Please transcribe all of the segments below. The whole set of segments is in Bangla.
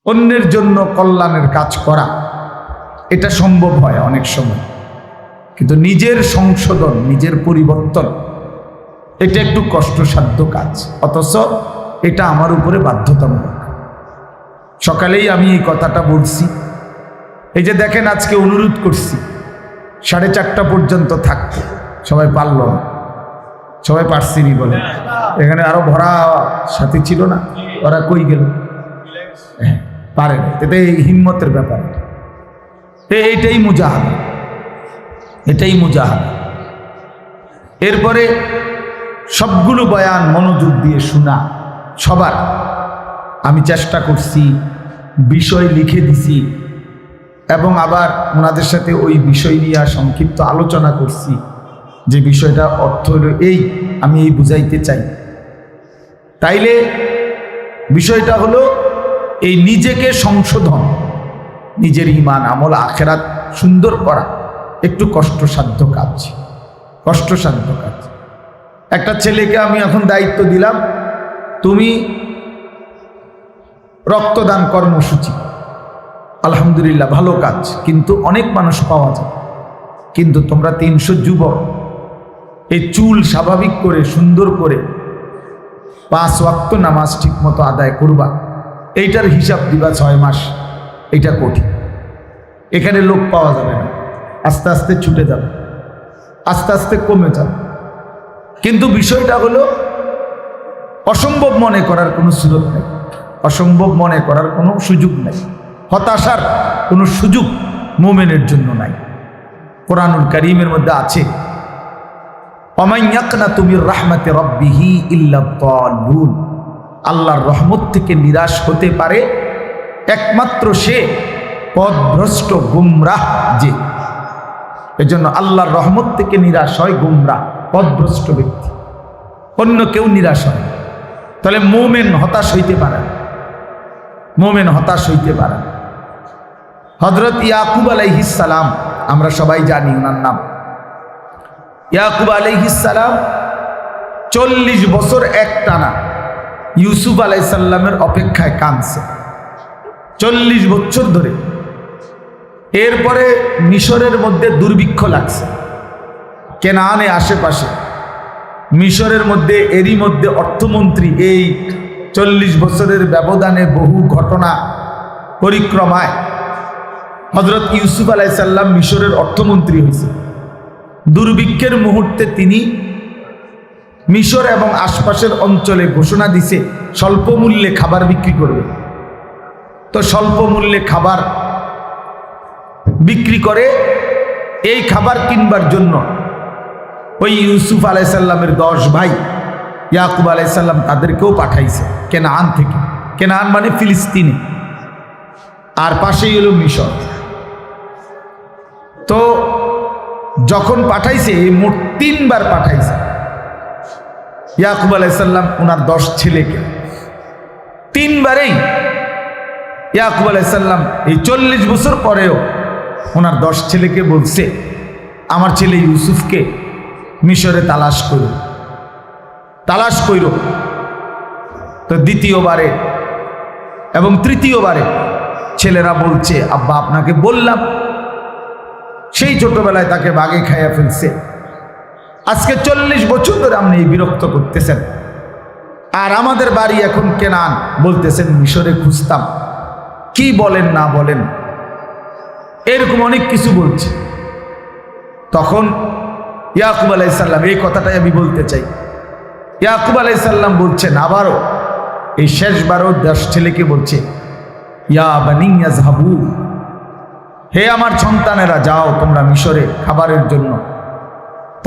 অন্যের জন্য কল্যাণের কাজ করা, এটা সম্ভব হয় অনেক সময়, কিন্তু নিজের সংশোধন, নিজের পরিবর্তন, এটা একটু কষ্টসাধ্য কাজ, অথচ এটা আমার উপরে বাধ্যতামূলক। সকালেই আমি এই কথাটা বলছি। এই যে দেখেন, আজকে অনুরোধ করছি 4:30 পর্যন্ত থাকতে, সবাই পারল না। সবাই পারছিনি বলে, এখানে আরো ভরা সাথী ছিল না, ওরা কই গেল? পারে না, এটা হিম্মতের ব্যাপার। এইটাই মুজাহাদা, এটাই মুজাহাদা। এরপরে সবগুলো বয়ান মনোযোগ দিয়ে শোনা সবার। আমি চেষ্টা করছি, বিষয় লিখে দিছি, এবং আবার ওনাদের সাথে ওই বিষয় নিয়ে সংক্ষিপ্ত আলোচনা করছি, যে বিষয়টা অর্থ হলো এই, আমি এই বুঝাইতে চাই। তাইলে বিষয়টা হলো এই নিজেকে সংশোধন, নিজের ঈমান আমল আখিরাত সুন্দর করা একটু কষ্টসাধ্য কাজ, কষ্টসাধ্য কাজ। একটা ছেলেকে আমি এখন দায়িত্ব দিলাম, তুমি রক্তদান কর্মসূচি, আলহামদুলিল্লাহ ভালো কাজ, কিন্তু অনেক মানুষ পাওয়া যায়, কিন্তু তোমরা 300 যুবক এই চুল স্বাভাবিক করে সুন্দর করে 5 ওয়াক্ত নামাজ ঠিক মতো আদায় করবা, এইটার হিসাব দিবা 6 মাস, এটা কঠিন। এখানে লোক পাওয়া যাবে না, আস্তে আস্তে ছুটে যাবে, আস্তে আস্তে কমে যাবে। কিন্তু বিষয়টা হলো অসম্ভব মনে করার কোনো সুযোগ নেই, অসম্ভব মনে করার কোনো সুযোগ নেই, হতাশার কোনো সুযোগ মুমিনের জন্য নাই। কোরআনুল কারীমের মধ্যে আছে, ওয়ামান ইয়াকনাতু মির রাহমাতি রাব্বিহি ইল্লা দাল্লুন, আল্লাহর রহমত থেকে নিরাশ হতে পারে একমাত্র সে পথভ্রষ্ট গুমরাহ যে। এজন্য আল্লাহর রহমত থেকে নিরাশ হয় গুমরাহ, পথভ্রষ্ট ব্যক্তি, অন্য কেউ নিরাশ হয়। তাহলে মুমিন হতাশ হইতে পারে, মুমিন হতাশ হইতে পারে। হযরত ইয়াকুব আলাইহিস সালাম, আমরা সবাই জানি ওনার নাম। ইয়াকুব আলাইহিস সালাম 40 বছর একটানা ইউসুফ আলাইহিস সালামের অপেক্ষায় কাঁদছে, 40 বছর ধরে। এরপরে মিশরের মধ্যে দুর্ভিক্ষ লাগছে, কেনানে আশেপাশে, মিশরের মধ্যে, এরই মধ্যে অর্থমন্ত্রী, এই 40 বছরের ব্যবধানে বহু ঘটনা পরিক্রমায় হযরত ইউসুফ আলাইহিস সালাম মিশরের অর্থমন্ত্রী হয়েছে। দুর্ভিক্ষের মুহূর্তে তিনি মিশর এবং আশপাশের অঞ্চলে ঘোষণা দিছে স্বল্প মূল্যে খাবার বিক্রি করবে। তো স্বল্প মূল্যে খাবার বিক্রি করে, এই খাবার কিনবার জন্য ওই ইউসুফ আলাইহিস সালামের 10 ভাই ইয়াকুব আলাইহিস সালাম তাদেরকেও পাঠাইছে কেনান থেকে। কেনান মানে ফিলিস্তিনে, আর পাশেই হলো মিশর। তো যখন পাঠাইছে, মোট 3 বার পাঠাইছে ইয়াকুব আলাইহিস সালাম ওনার 10 ছেলেকে। 3 বারেই ইয়াকুব আলাইহিস সালাম এই 40 বছর পরেও ওনার 10 ছেলেকে বলছে, আমার ছেলে ইউসুফকে মিশরে তালাশ করো, তালাশ করো। তো দ্বিতীয়বারে এবং তৃতীয়বারে ছেলেরা বলছে, আব্বা আপনাকে বললাম, সেই ছোটবেলায় তাকে বাঘে খাইয়া ফেলছে, আজকে 40 বছর ধরে আপনি বিরক্ত করতেছেন, আর আমাদের বাড়ি এখন কেনান, বলতেছেন মিশরে খুঁজতাম, কি বলেন না বলেন, এরকম অনেক কিছু বলছে। তখন ইয়াকুব আলাইহিস সালাম, এই কথাটাই আমি বলতে চাই, ইয়াকুব আলাইহিস সালাম বলছেন আবারও, এই শেষবারও 10 ছেলেকে বলছে, ইয়া বানি ইয়াযহাবু, হে আমার সন্তানেরা, যাও তোমরা মিশরে খাবারের জন্য,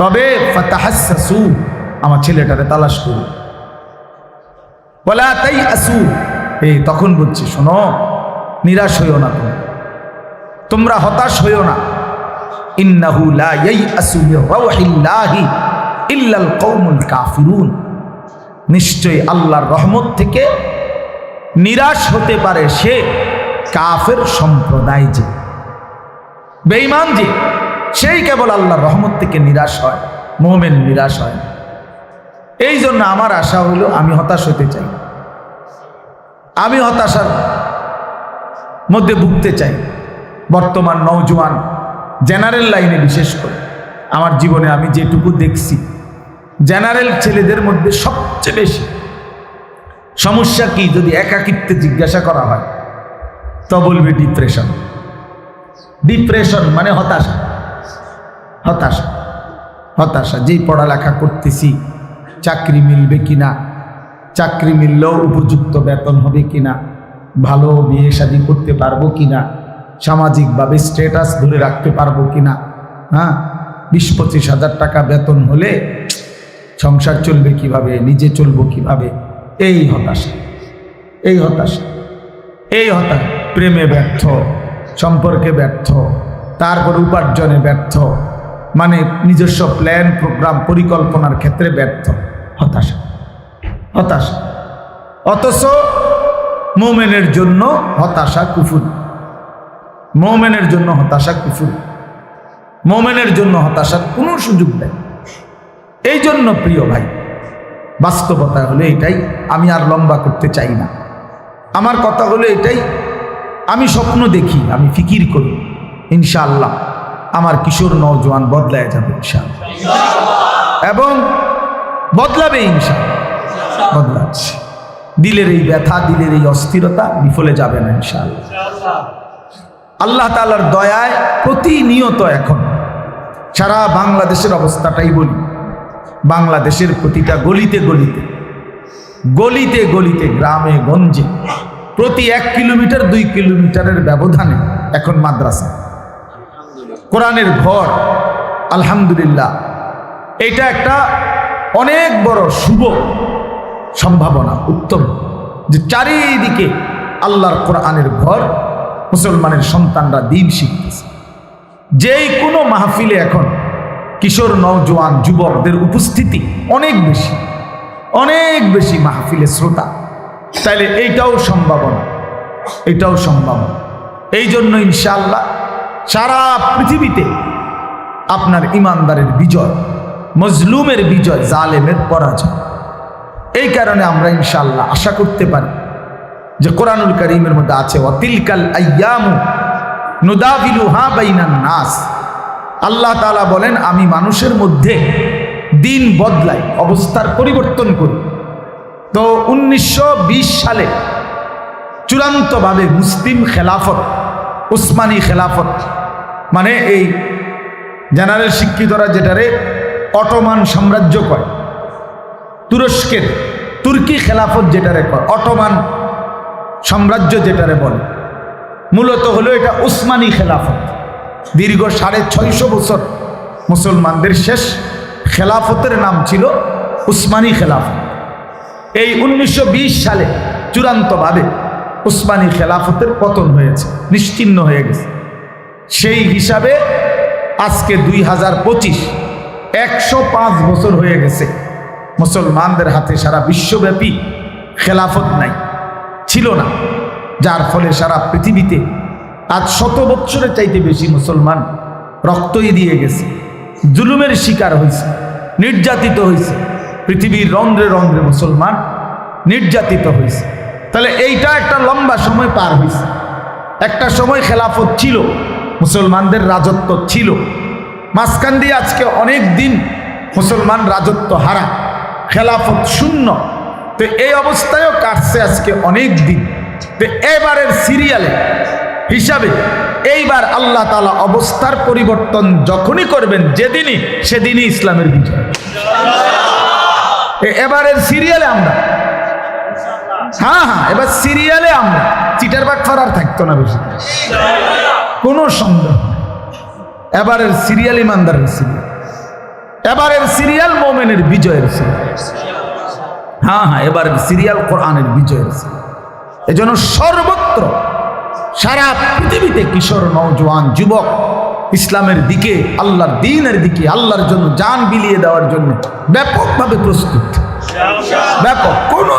তবে ফাতাহাসসু, আমার ছেলেটারে তালাশ করো, ওয়ালা তাইআসু, এই তখন বলছে শোনো, নিরাশ হইও না, তোমরা হতাশ হইও না, ইন্নাহু লা ইয়াইআসু মির রাউহিল্লাহি ইল্লাল কওমুল কাফিরুন, নিশ্চয়ই আল্লাহর রহমত থেকে নিরাশ হতে পারে সে কাফের সম্প্রদায়, যে বেঈমান, যে সেই কেবল আল্লাহর রহমত থেকে নিরাশ হয়, মুমিন নিরাশ হয়। এই জন্য আমার আশা হইল, আমি হতাশ হতে চাই, আমি হতাশার মধ্যে ভুগতে চাই। বর্তমান নওজোয়ান জেনারেল লাইনে বিশেষ করে আমার জীবনে আমি যেটুকু দেখছি, জেনারেল ছেলেদের মধ্যে সবচেয়ে বেশি সমস্যা কি যদি একাকিত্বে জিজ্ঞাসা করা হয় তো বলবে ডিপ্রেশন। ডিপ্রেশন মানে হতাশা, হতাশা, হতাশা। যেই পড়ালেখা করতেছি চাকরি মিলবে কিনা, চাকরি মিললেও উপযুক্ত বেতন হবে কিনা, ভালো বিয়ে শাদী করতে পারবো কিনা, সামাজিকভাবে স্ট্যাটাস ধরে রাখতে পারবো কিনা, হ্যাঁ 20-25 হাজার টাকা বেতন হলে সংসার চলবে কিভাবে, নিজে চলবো কিভাবে, এই হতাশা, এই হতাশা, এই হতাশা। প্রেমে ব্যর্থ, সম্পর্কে ব্যর্থ, তারপর উপার্জনে ব্যর্থ, মানে নিজস্ব প্ল্যান প্রোগ্রাম পরিকল্পনার ক্ষেত্রে ব্যর্থ, হতাশা, হতাশা। অথচ মুমিনের জন্য হতাশা কুফর, মুমিনের জন্য হতাশা কুফর, মুমিনের জন্য হতাশার কোনো সুযোগ নেই। এই জন্য প্রিয় ভাই, বাস্তবতা হলো এটাই। আমি আর লম্বা করতে চাই না, আমার কথা হলো এটাই। আমি স্বপ্ন দেখি, আমি ফিকির করি, ইনশাআল্লাহ আমার কিশোর নওজোয়ান বদলায় যাবে ইনশাআল্লাহ, এবং বদলাবে ইনশাআল্লাহ, বদলাচ্ছে। দিলের এই ব্যথা, দিলের এই অস্থিরতা বিফলে যাবে না ইনশাআল্লাহ। আল্লাহ তাআলার দয়ায় প্রতিনিয়ত এখন সারা বাংলাদেশের অবস্থাটাই বলি, বাংলাদেশের প্রতিটা গলিতে গলিতে, গলিতে গলিতে, গ্রামে গঞ্জে প্রতি 1 কিলোমিটার 2 কিলোমিটারের ব্যবধানে এখন মাদ্রাসা, কোরআনের ঘর। আলহামদুলিল্লাহ, এটা একটা অনেক বড় শুভ সম্ভাবনা, উত্তম, যে চারিদিকে আল্লাহর কোরআনের ঘর, মুসলমানের সন্তানরা দ্বীন শিখতেছে। যেই কোনো মাহফিলে এখন কিশোর নওজোয়ান যুবকদের উপস্থিতি অনেক বেশি, অনেক বেশি মাহফিলে শ্রোতা। তাইলে এইটাও সম্ভাবনা, এটাও সম্ভাবনা। এই জন্য ইনশাআল্লাহ সারা পৃথিবীতে আপনার ইমানদারের বিজয়, মজলুমের বিজয়, জালেমের পরাজয়। এই কারণে আমরা ইনশাআল্লাহ আশা করতে পারি যে কোরআনুল কারীমের মধ্যে আছে ওয়াতিলকাল আইয়ামু নুদাবিলুহা বাইনান নাস। আল্লাহ তাআলা বলেন আমি মানুষের মধ্যে দিন বদলাই, অবস্থার পরিবর্তন করি। তো 1920 সালে চূড়ান্তভাবে মুসলিম খেলাফত, উসমানী খেলাফত, মানে এই জেনারেল শিক্ষিতরা যেটারে অটোমান সাম্রাজ্য কয়, তুরস্কের তুর্কি খেলাফত যেটারে কয়, অটোমান সাম্রাজ্য যেটারে বলে, মূলত হলো এটা উসমানী খেলাফত। দীর্ঘ 650 বছর মুসলমানদের শেষ খেলাফতের নাম ছিল উসমানী খেলাফত। এই 1920 সালে চূড়ান্তভাবে উসমানী খেলাফতের পতন হয়েছে, নিশ্চিহ্ন হয়ে গেছে। সেই হিসাবে আজকে 2025, 105 বছর হয়ে গেছে মুসলমানদের হাতে সারা বিশ্বব্যাপী খেলাফত নাই, ছিল না। যার ফলে সারা পৃথিবীতে আজ 100 বছরের চাইতে বেশি মুসলমান রক্তই দিয়ে গেছে, জুলুমের শিকার হয়েছে, নির্যাতিত হয়েছে। পৃথিবীর রন্ধ্রে রন্ধ্রে মুসলমান নির্যাতিত হয়েছে। তাহলে এইটা একটা লম্বা সময় পার হয়েছে। একটা সময় খেলাফত ছিল, মুসলমানদের রাজত্ব ছিল, মাঝখান দিয়ে আজকে অনেক দিন মুসলমান রাজত্ব হারা, খেলাফত শূন্য। তো এই অবস্থায়ও কাটছে আজকে অনেক দিন। তো এবারের সিরিয়ালে হিসাবে এইবার আল্লাহ তাআলা অবস্থার পরিবর্তন যখনই করবেন, যেদিনই সেদিনই ইসলামের বিজয়। এবারের সিরিয়ালে আমরা, হ্যাঁ, এবার সিরিয়ালে আমরা চিটার বাটফার আর থাকতো না বেশি, কোনো সন্দেহ। এবারের সিরিয়াল ইমানদারের সিরিয়াল, এবারের সিরিয়াল মোমেনের বিজয়ের সিরিয়াল। হ্যাঁ, এবারের সিরিয়াল কোরআনের বিজয়ের সিরিয়াল। এজন্য সর্বত্র সারা পৃথিবীতে কিশোর নওজোয়ান যুবক ইসলামের দিকে, আল্লাহর দ্বীনের দিকে, আল্লাহর জন্য জান বিলিয়ে দেওয়ার জন্য ব্যাপকভাবে প্রস্তুত, ব্যাপক। কোনো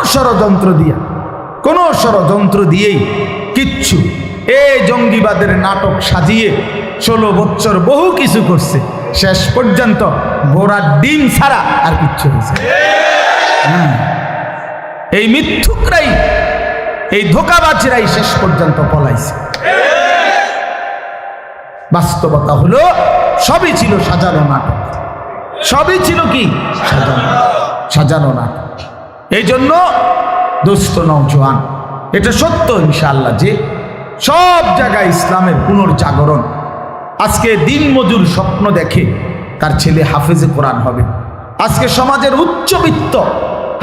ষড়যন্ত্র দিয়েই কিচ্ছু। এই জঙ্গিবাদের নাটক সাজিয়ে 16 বছর বহু কিছু করছে, শেষ পর্যন্ত ঘোড়ার ডিম ছাড়া আর কিচ্ছু হয়েছে। এই মিথ্যুকরাই, এই ধোঁকাবাজরাই শেষ পর্যন্ত পলাইছে। বাস্তবতা হলো সবই ছিল সাজানো নাটক, সবই ছিল কি সাজানো নাটক। এই জন্য দোস্ত নওজোয়ান, এটা সত্য ইনশাআল্লাহ যে সব জায়গায় ইসলামের পুনর্জাগরণ। আজকে দিন মজুর স্বপ্ন দেখে তার ছেলে হাফেজে কোরআন হবে। আজকে সমাজের উচ্চবিত্ত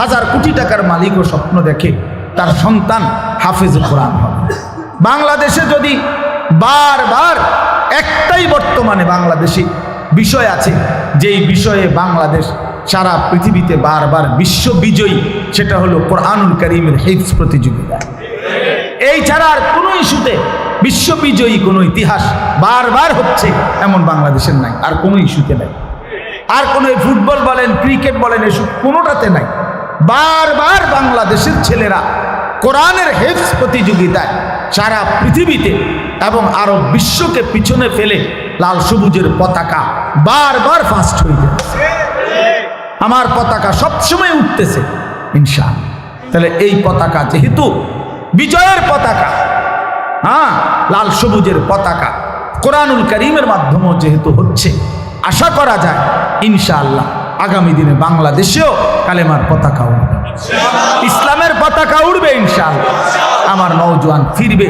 হাজার কোটি টাকার মালিকও স্বপ্ন দেখে তার সন্তান হাফেজে কোরআন হবে। বাংলাদেশে যদি বারবার একটাই বর্তমানে বাংলাদেশে বিষয় আছে, যেই বিষয়ে বাংলাদেশ সারা পৃথিবীতে বারবার বিশ্ব বিজয়ী, সেটা হলো কোরআনুল কারীমের হিফজ প্রতিযোগিতা। এই ছাড়া আর কোনো ইস্যুতে বিশ্ববিজয়ী কোনো ইতিহাস বারবার হচ্ছে এমন বাংলাদেশের নাই, আর কোনো ইস্যুতে নাই। আর কোনো ফুটবল বলেন, ক্রিকেট বলেন, এসব কোনোটাতে নাই। বারবার বাংলাদেশের ছেলেরা কোরআনের হিফজ প্রতিযোগিতায় সারা পৃথিবীতে এবং আরব বিশ্বকে পিছনে ফেলে লাল সবুজের পতাকা বারবার ফাস্ট হয়ে যাচ্ছে। আমার পতাকা সবসময় উঠতেছে ইনশাআল্লাহ। তাহলে এই পতাকা যেহেতু বিজয়ের পতাকা, হ্যাঁ, লাল সবুজের পতাকা কোরআনুল কারীমের মাধ্যমেও যেহেতু হচ্ছে, আশা করা যায় ইনশাআল্লাহ আগামী দিনে বাংলাদেশেও কালেমার পতাকা উঠবে, ইসলামের পতাকা উঠবে ইনশাআল্লাহ। আমার নওজোয়ান ফিরবে,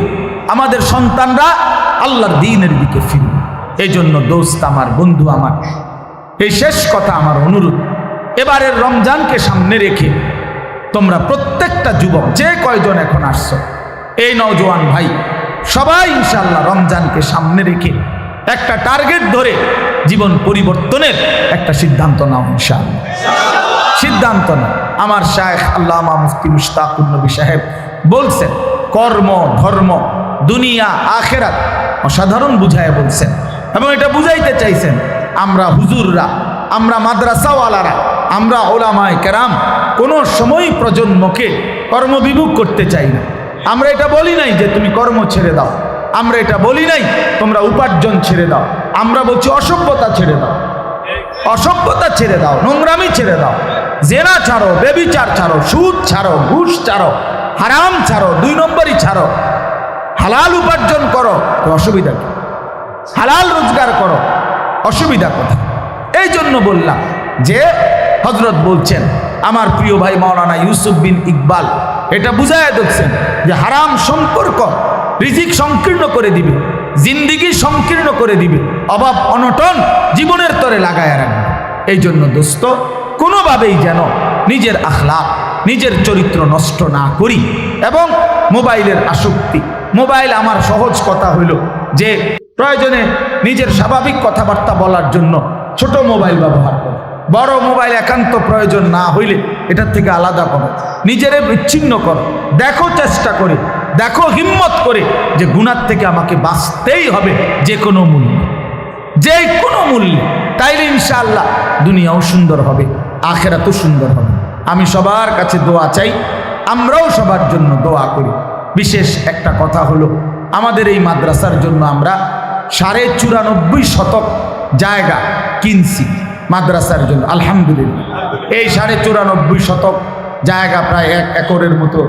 আমাদের সন্তানরা আল্লাহর দ্বীনের দিকে ফিরবে। এই জন্য দোস্ত আমার, বন্ধু আমার, এই শেষ কথা আমার অনুরোধ, এবারের রমজানকে সামনে রেখে তোমরা প্রত্যেকটা যুবক, যে কয়জন এখন আসছো, এই নওজোয়ান ভাই সবাই ইনশাআল্লাহ রমজানকে সামনে রেখে একটা টার্গেট ধরে জীবন পরিবর্তনের একটা সিদ্ধান্ত নাও ইনশাআল্লাহ। সিদ্ধান্ত নাও। আমার শায়েখ আল্লামা মুফতি মুশতাকুর নবী সাহেব বলছেন, কর্ম ধর্ম দুনিয়া আখেরাত অসাধারণ বুঝায় বলছেন, এবং এটা বুঝাইতে চাইছেন আমরা হুজুররা, আমরা মাদ্রাসাওয়ালারা, আমরা ওলামায়ে কেরাম কোনো সময় প্রজন্মকে কর্মবিমুখ করতে চাই না। আমরা এটা বলি নাই যে তুমি কর্ম ছেড়ে দাও, আমরা এটা বলি নাই তোমরা উপার্জন ছেড়ে দাও। আমরা বলছি অসভ্যতা ছেড়ে দাও, অসভ্যতা ছেড়ে দাও, নোংরামি ছেড়ে দাও, জেনা ছাড়ো, বেবিচার ছাড়ো, সুদ ছাড়ো, ঘুষ ছাড়ো, হারাম ছাড়ো, 2 নম্বরই ছাড়ো, হালাল উপার্জন করো। তো অসুবিধা কি? হালাল রোজগার করো, অসুবিধা কোথায়? এই জন্য বললাম যে হযরত বলছেন, আমার প্রিয় ভাই মাওলানা ইউসুফ বিন ইকবাল এটা বুঝায় দেখছেন যে হারাম সম্পর্ক রিজিক সংকীর্ণ করে দিবে, জিন্দিগি সংকীর্ণ করে দিবে, অভাব অনটন জীবনের তরে লাগায় রাখবে। এই জন্য দোস্ত, কোনোভাবেই যেন নিজের আখলাক, নিজের চরিত্র নষ্ট না করি। এবং মোবাইলের আসক্তি, মোবাইল আমার সহজ কথা হইল যে প্রয়োজনে নিজের স্বাভাবিক কথাবার্তা বলার জন্য ছোট মোবাইল ব্যবহার করো, বড় মোবাইল একান্ত প্রয়োজন না হইলে এটার থেকে আলাদা করো, নিজেরে বিচ্ছিন্ন করো। দেখো, চেষ্টা করে দেখো, হিম্মত করে যে গুনার থেকে আমাকে বাঁচতেই হবে যে কোনো মূল্যে, যে কোনো মূল্যে। তাইলে ইনশাআল্লাহ দুনিয়াও সুন্দর হবে, আখেরাতও সুন্দর হবে। আমি সবার কাছে দোয়া চাই, আমরাও সবার জন্য দোয়া করি। বিশেষ একটা কথা হলো, আমাদের এই মাদ্রাসার জন্য আমরা 94.5 শতক জায়গা কিনছি মাদ্রাসার জন্য, আলহামদুলিল্লাহ। এই 94.5 শতক জায়গা প্রায় 1 একরের মতো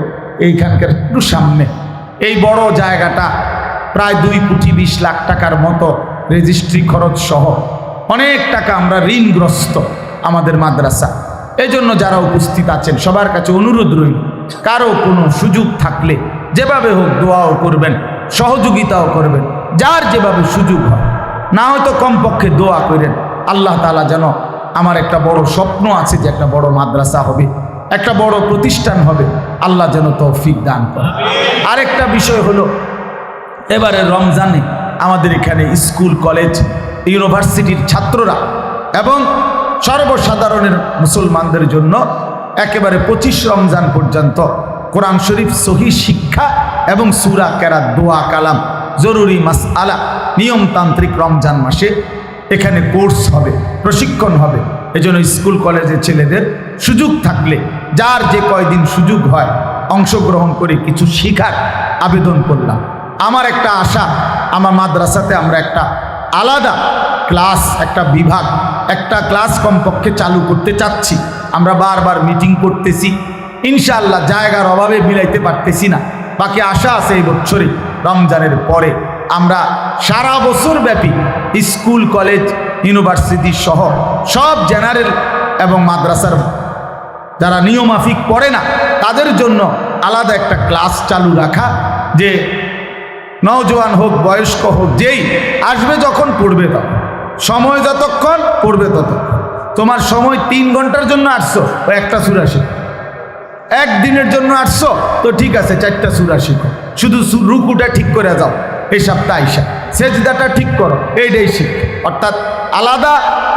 এইখানকার একটু সামনে, এই বড় জায়গাটা প্রায় 2.20 লাখ টাকার মতো রেজিস্ট্রি খরচ সহ অনেক টাকা আমরা ঋণগ্রস্ত আমাদের মাদ্রাসা। এই জন্য যারা উপস্থিত আছেন সবার কাছে অনুরোধ রইল, কারো কোনো সুযোগ থাকলে যেভাবে হোক দোয়াও করবেন, সহযোগিতাও করবেন, যার যেভাবে সুযোগ হয়। না হয়তো কমপক্ষে দোয়া করেন, আল্লাহ তাআলা যেন, আমার একটা বড় স্বপ্ন আছে যে একটা বড় মাদ্রাসা হবে, একটা বড় প্রতিষ্ঠান হবে, আল্লাহ যেন তৌফিক দান করে। আরেকটা বিষয় হলো, এবারে রমজানে আমাদের এখানে স্কুল, কলেজ, ইউনিভার্সিটির ছাত্ররা এবং সর্বসাধারণের মুসলমানদের জন্য একেবারে 25 রমজান পর্যন্ত কোরআন শরীফ সহি শিক্ষা এবং সূরা কেরাত, দোয়া কালাম, জরুরি মাসআলা, নিয়মতান্ত্রিক রমজান মাসে এখানে কোর্স হবে, প্রশিক্ষণ হবে। এজন্য স্কুল কলেজের ছেলেদের সুযোগ থাকলে, যার যে কয়দিন সুযোগ হয়, অংশগ্রহণ করে কিছু শিখার আবেদন করলাম। আমার একটা আশা, আমার মাদ্রাসাতে আমরা একটা আলাদা ক্লাস, একটা বিভাগ, একটা ক্লাস কমপক্ষে চালু করতে চাচ্ছি। আমরা বারবার মিটিং করতেছি, ইনশাআল্লাহ জায়গার অভাবে মিলাইতে পারতেছি না। বাকি আশা আছে এই বছরে রমজানের পরে আমরা সারা বছর ব্যাপী স্কুল কলেজ ইউনিভার্সিটি সহ সব জেনারেল এবং মাদ্রাসার যারা নিয়মাফিক পড়ে না তাদের জন্য আলাদা একটা ক্লাস চালু রাখা, যে নওজোয়ান হোক বয়স্ক হোক যেই আসবে যখন পড়বে তখন, সময় যতক্ষণ পড়বে ততক্ষণ। তোমার সময় 3 ঘন্টার জন্য আসছো, ও একটা সূরা শিখো। একদিনের জন্য আসছো তো ঠিক আছে, 4টা সূরা শিখো। শুধু রুকুটা ঠিক করে যাও, এই সপ্তাহে আইসা সেজদাটা ঠিক করো, এইটাই শিখ। অর্থাৎ আলাদা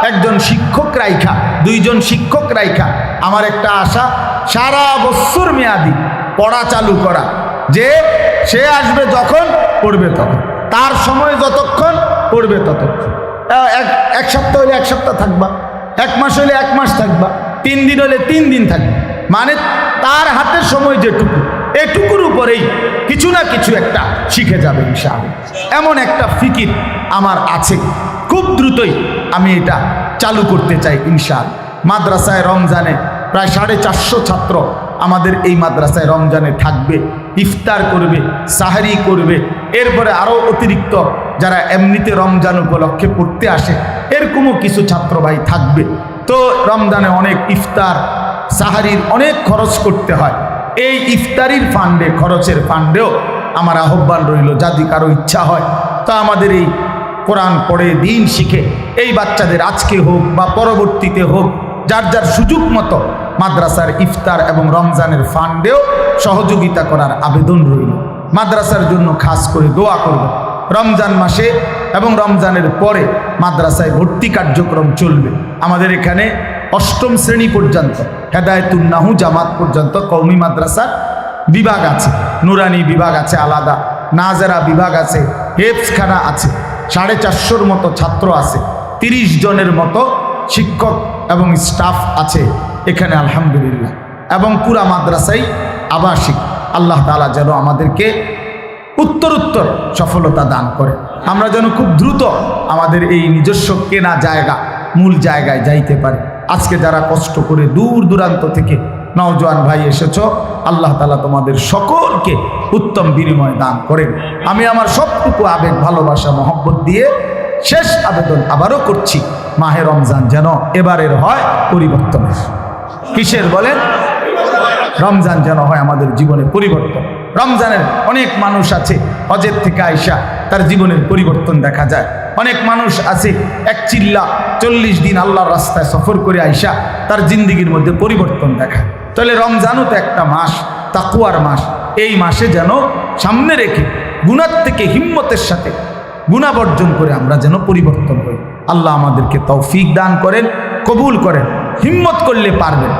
একজন শিক্ষক রাইখা, 2 জন শিক্ষক রাইখা আমার একটা আশা, সারা বছর মেয়াদি পড়া চালু করা, যে সে আসবে যখন পড়বে তখন, তার সময় যতক্ষণ পড়বে ততক্ষণ। এক সপ্তাহ হলে 1 সপ্তাহ থাকবা, 1 মাস হলে 1 মাস থাকবা, 3 দিন হলে 3 দিন থাকবে। মানে তার হাতের সময় যেটুকু, এটুকুর উপরেই কিছু না কিছু একটা শিখে যাবে ইনশাআল্লাহ। এমন একটা ফিকির আমার আছে, খুব দ্রুতই আমি এটা চালু করতে চাই ইনশাআল্লাহ। মাদ্রাসায় রমজানে প্রায় 450 ছাত্র আমাদের এই মাদ্রাসায় রমজানে থাকবে, ইফতার করবে, সাহারি করবে। এরপরে আরও অতিরিক্ত যারা এমনিতে রমজান উপলক্ষে পড়তে আসে এরকমও কিছু ছাত্র ভাই থাকবে। তো রমজানে অনেক ইফতার সাহারির অনেক খরচ করতে হয়। এই ইফতারির ফান্ডে, খরচের ফান্ডেও আমার আহ্বান রইল, যদি কারো ইচ্ছা হয় তা আমাদের এই কোরআন পড়ে দিন শিখে এই বাচ্চাদের আজকে হোক বা পরবর্তীতে হোক, যার যার সুযোগ মতো মাদ্রাসার ইফতার এবং রমজানের ফান্ডেও সহযোগিতা করার আবেদন রইল। মাদ্রাসার জন্য খাস করে দোয়া করব। রমজান মাসে এবং রমজানের পরে মাদ্রাসায় ভর্তি কার্যক্রম চলবে। আমাদের এখানে 8ম শ্রেণী পর্যন্ত হেদায়েতুন নাহু জামাত পর্যন্ত কওমি মাদ্রাসার বিভাগ আছে, নুরানি বিভাগ আছে আলাদা, নাজেরা বিভাগ আছে, হেফজখানা আছে, 450-র মতো ছাত্র আছে, 30 জনের মতো শিক্ষক এবং স্টাফ আছে এখানে আলহামদুলিল্লাহ। এবং পুরা মাদ্রাসাই আবাসিক। আল্লাহ তাআলা যেন আমাদেরকে উত্তরোত্তর সফলতা দান করে, আমরা যেন খুব দ্রুত আমাদের এই নিজস্ব কেনা জায়গা, মূল জায়গায় যাইতে পারি। আজকে যারা কষ্ট করে দূর দূরান্ত থেকে নওজোয়ান ভাই এসেছো, আল্লাহ তাআলা তোমাদের সকলকে উত্তম বিনিময় দান করেন। আমি আমার সবটুকু আবেগ, ভালোবাসা, মহব্বত দিয়ে শেষ আবেদন আবারও করছি, মাহে রমজান যেন এবারের হয় পরিবর্তনের। কিসের বলেন? রমজান যেন হয় আমাদের জীবনে পরিবর্তন। রমজানের অনেক মানুষ আছে হজের থেকে আইসা তার জীবনের পরিবর্তন দেখা যায়। অনেক মানুষ আছে এক চিল্লা 40 দিন আল্লাহর রাস্তায় সফর করে আইসা তার জিন্দিগির মধ্যে পরিবর্তন দেখায়। তাহলে রমজানও তো একটা মাস, তাকওয়ার মাস। এই মাসে যেন সামনে রেখে গুনাহ থেকে হিম্মতের সাথে গুনাহ বর্জন করে আমরা যেন পরিবর্তন হই। আল্লাহ আমাদেরকে তৌফিক দান করেন, কবুল করেন। হিম্মত করলে পারবেন,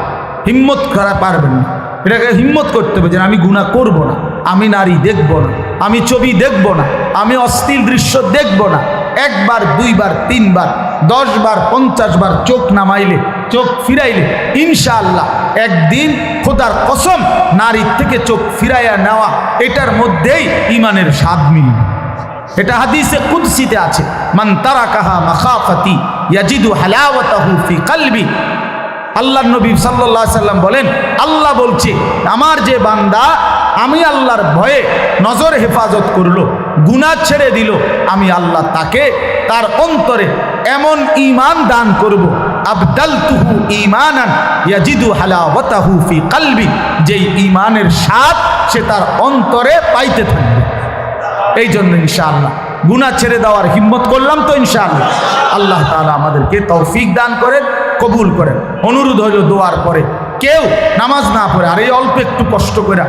হিম্মত করা পারবেন না, এটাকে হিম্মত করতে হবে যে আমি গুনাহ করব না, আমি নারী দেখব না, আমি ছবি দেখব না, আমি অশ্লীল দৃশ্য দেখব না। 1 বার 2 বার 3 বার 10 বার 50 বার চোখ নামাইলে, চোখ ফিরাইলে ইনশাআল্লাহ একদিন খোদার কসম নারীর থেকে চোখ ফিরাইয়া নেওয়া, এটার মধ্যেই ঈমানের স্বাদ মিলবে। এটা হাদিসে কুদসিতে আছে, মান তারাকাহা মাখাফাতি ইয়াজিদু হালাওয়াতাহু ফি কলবি। আল্লাহর নবী সাল্লাল্লাহু আলাইহি সাল্লাম বলেন, আল্লাহ বলছে আমার যে বান্দা আমি আল্লাহর ভয়ে নজর হেফাজত করলো, গুনাহ ছেড়ে দিল, আমি আল্লাহ তাকে তার অন্তরে এমন ঈমান দান করব, আবদালতুহু ঈমানান ইয়াজিদু হালাওয়াতাহু ফি কলবি, যেই ঈমানের স্বাদ সে তার অন্তরে পাইতে থাকবে। এই জন্য ইনশাআল্লাহ গুনাহ ছেড়ে দেওয়ার হিম্মত করলাম তো ইনশাআল্লাহ। আল্লাহ তাআলা আমাদেরকে তৌফিক দান করেন, কবুল করেন। অনুরোধ হইল দোয়ার পরে কেউ নামাজ না পড়ে, আর এই অল্প একটু কষ্ট করে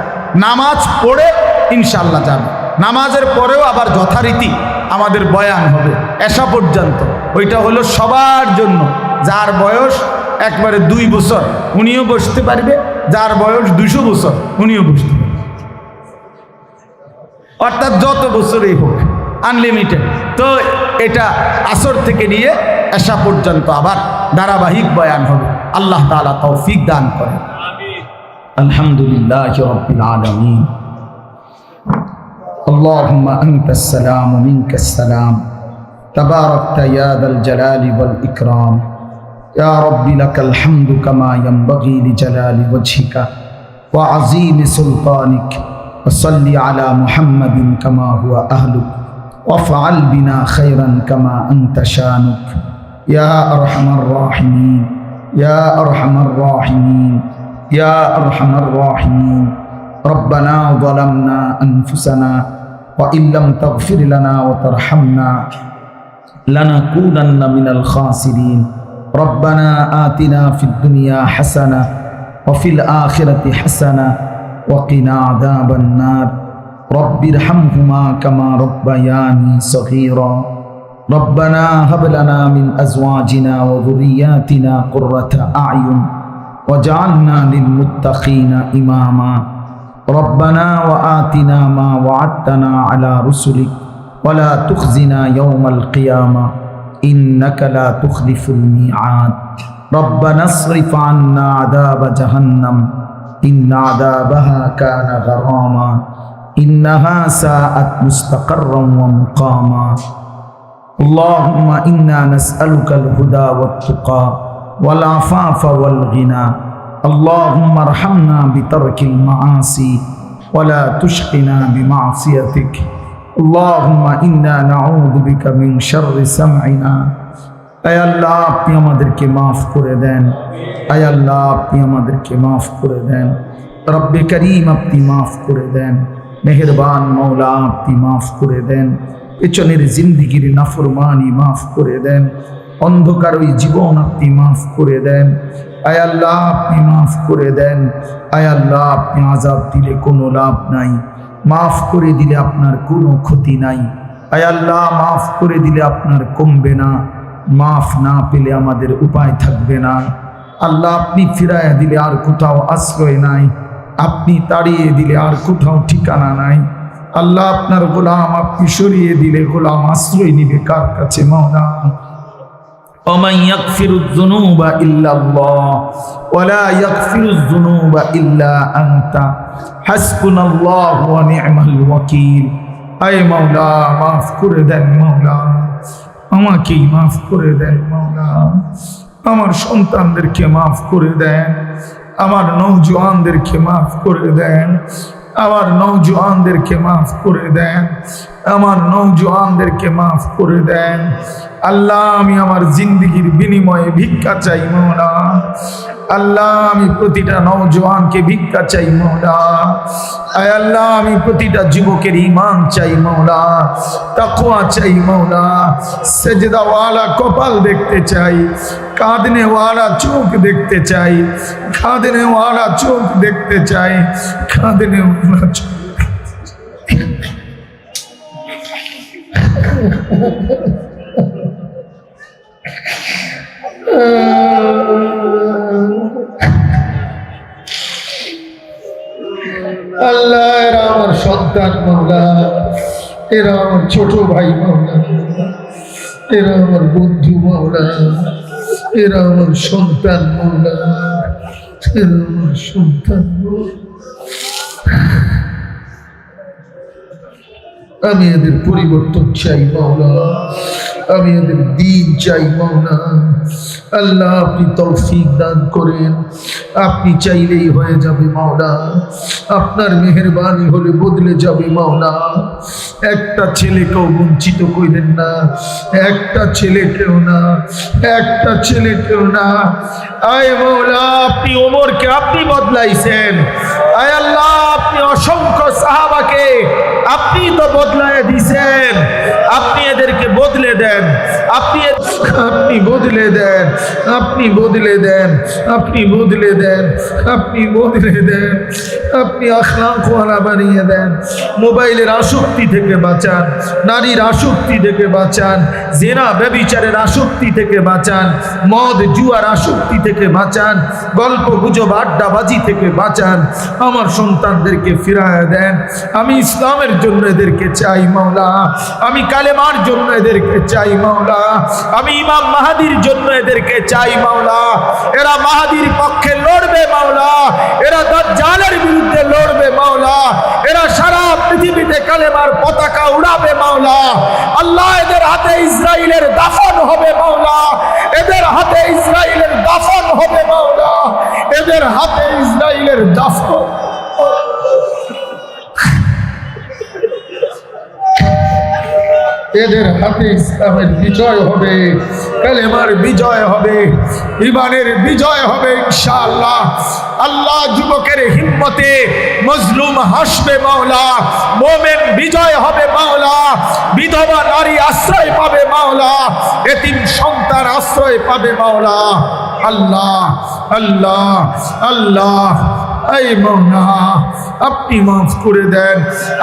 নামাজ পড়ে ইনশাআল্লাহ যাবে। নামাজের পরেও আবার যথারীতি আমাদের বয়ান হবে এশা পর্যন্ত। ওইটা হলো সবার জন্য, যার বয়স একবারে 2 বছর উনিও বসতে পারবে, যার বয়স 200 বছর উনিও বসতে পারবে, অর্থাৎ যত বছরই হোক, আনলিমিটেড। তো এটা আসর থেকে নিয়ে এশা পর্যন্ত আবার ধারাবাহিক বয়ান হবে। আল্লাহ তাআলা তৌফিক দান করেন। আলহামদুলিল্লাহি রাব্বিল আলামিন। আল্লাহুম্মা আনতাস সালাম ওয়া মিনকাস সালাম, তাবারাকতা ইয়া যাল জালালি ওয়াল ইকরাম। ইয়া রাব্বি লাকাল হামদু কামা ইয়ানবাগি লিজালালি ওয়াজহিকা ওয়া আযীমি সুলতানিক وصل على محمد كما هو أهلك وافعل بنا خيرا كما أنت شانك يا أرحم الراحمين يا أرحم الراحمين يا أرحم الراحمين ربنا ظلمنا أنفسنا وإن لم تغفر لنا وترحمنا لنكونن من الخاسرين ربنا آتنا في الدنيا حسنة وفي الآخرة حسنة وقنا عذاب النار رب ارحمهما كما ربياني صغيرا ربنا هب لنا من أزواجنا وذرياتنا قرة أعين وجعلنا للمتقين إماما ربنا وآتنا ما وعدتنا على رسلك ولا تخزنا يوم القيامة إنك لا تخلف الميعاد ربنا اصرف عنا عذاب جهنم إن عذابها كان غراما إنها ساءت مستقرا ومقاما اللهم إنا نسألك الهدى والتقى والعفاف والغنى اللهم ارحمنا بترك المعاصي ولا تشقنا بمعصيتك اللهم إنا نعوذ بك من شر سمعنا আয় আল্লাহ আপনি আমাদেরকে মাফ করে দেন আয় আল্লাহ আপনি আমাদেরকে মাফ করে দেন রব্বে করিম আপনি মাফ করে দেন মেহেরবান মওলা আপনি মাফ করে দেন পেছনের জিন্দেগির নাফরমানি মাফ করে দেন অন্ধকার ওই জীবন আপনি মাফ করে দেন আয় আল্লাহ আপনি মাফ করে দেন আয় আল্লাহ আপনি আযাব দিলে কোনো লাভ নাই মাফ করে দিলে আপনার কোনো ক্ষতি নাই আয় আল্লাহ মাফ করে দিলে আপনার কমবে না মাফ না পেলে আমাদের উপায় থাকবে না আল্লাহ আপনি ফিরাইয়া দিলে আর কোথাও আশ্রয় নাই আপনি তাড়িয়ে দিলে আর কোথাও ঠিকানা নাই আল্লাহ আপনার গোলাম আপনি সরিয়ে দিলে গোলাম আশ্রয় নিবে কার কাছে মাওলা ومن يغفر الذنوب إلا الله ولا يغفر الذنوب إلا أنت حسبنا الله ونعم الوكيل أي مولا মাফ করে দেন মাওলা আমাকে মাফ করে দেন মাওলা আমার সন্তানদেরকে মাফ করে দেন আমার নওজোয়ানদেরকে মাফ করে দেন আমার নওজোয়ানদেরকে মাফ করে দেন আমার নওজোয়ানদেরকে মাফ করে দেন আল্লাহ আমি আমার জিন্দেগির বিনিময়ে ভিক্ষা চাই মাওলা আল্লাহ আমি প্রতিটা নওজোয়ানকে ভিক্ষা চাই মাওলা আয় আল্লাহ আমি প্রতিটা যুবকের ঈমান চাই মাওলা তাকওয়া চাই মাওলা সেজদাওয়ালা কপাল দেখতে চাই কাঁদনেওয়ালা চোখ দেখতে চাই কাঁদনেওয়ালা চোখ দেখতে চাই কাঁদনেওয়ালা চোখ আল্লাহ এরা আমার সন্তান মাওলা এরা আমার ছোট ভাই মাওলা এরা আমার বন্ধু মাওলা এরা আমার সন্তান মাওলা এরা আমার সন্তান আমি এদের পরিবর্তন চাই মাওলা আমি এদের দিন চাই মাওলা আল্লাহ আপনি তৌফিক দান করেন আপনি চাইলেই হয়ে যাবে মাওলা আপনার মেহেরবানি হলে বদলে যাবে মাওলা একটা ছেলেকেও বঞ্চিত কইলেন না একটা ছেলেকেও না একটা ছেলেকেও না আয় মাওলা আপনি ওমরকে আপনি বদলাইছেন আয় আল্লাহ আপনি অসংখ্য সাহাবাকে আপনি তো বদলায় দিয়েছেন আপনি এদেরকে বদলে দেন আপনি বদলে দেন আপনি বদলে দেন আপনি বদলে দেন আপনি বদলে দেন আপনি আখলাকওয়ালা বানিয়ে দেন মোবাইলের আসক্তি থেকে বাঁচান নারীর আসক্তি থেকে বাঁচান জিনা ব্যভিচারের আসক্তি থেকে বাঁচান মদ জুয়ার আসক্তি থেকে বাঁচান গল্প গুজব আড্ডাবাজি থেকে বাঁচান আমার সন্তানদেরকে ফিরায় দেন আমি ইসলামের জন্য এদেরকে চাই মাওলা আমি কালেমার জন্য এদেরকে চাই মাওলা আমি ইমাম মাহাদির জন্য এদেরকে চাই মাওলা এরা মাহাদির পক্ষে লড়বে মাওলা এরা দাজ্জালের বিরুদ্ধে লড়বে মাওলা এরা সারা পৃথিবীতে কালেমার পতাকা উড়াবে মাওলা আল্লাহ এদের হাতে ইসরাইলের দাফন হবে মাওলা এদের হাতে ইসরাইলের দাফন হবে মাওলা এদের হাতে ইসরাইলের দাফন এদের হাতে ইসলামের বিজয় হবে, কালেমার বিজয় হবে, ঈমানের বিজয় হবে ইনশাআল্লাহ। আল্লাহ যুবকের হিম্মতে মজলুম হাসবে মাওলা, মোমেন বিজয় হবে মাওলা, বিধবা নারী আশ্রয় পাবে মাওলা, এতিম সন্তান আশ্রয় পাবে মাওলা। আল্লাহ আল্লাহ আল্লাহ, এই মাওলা আপনি মাফ করে দেন,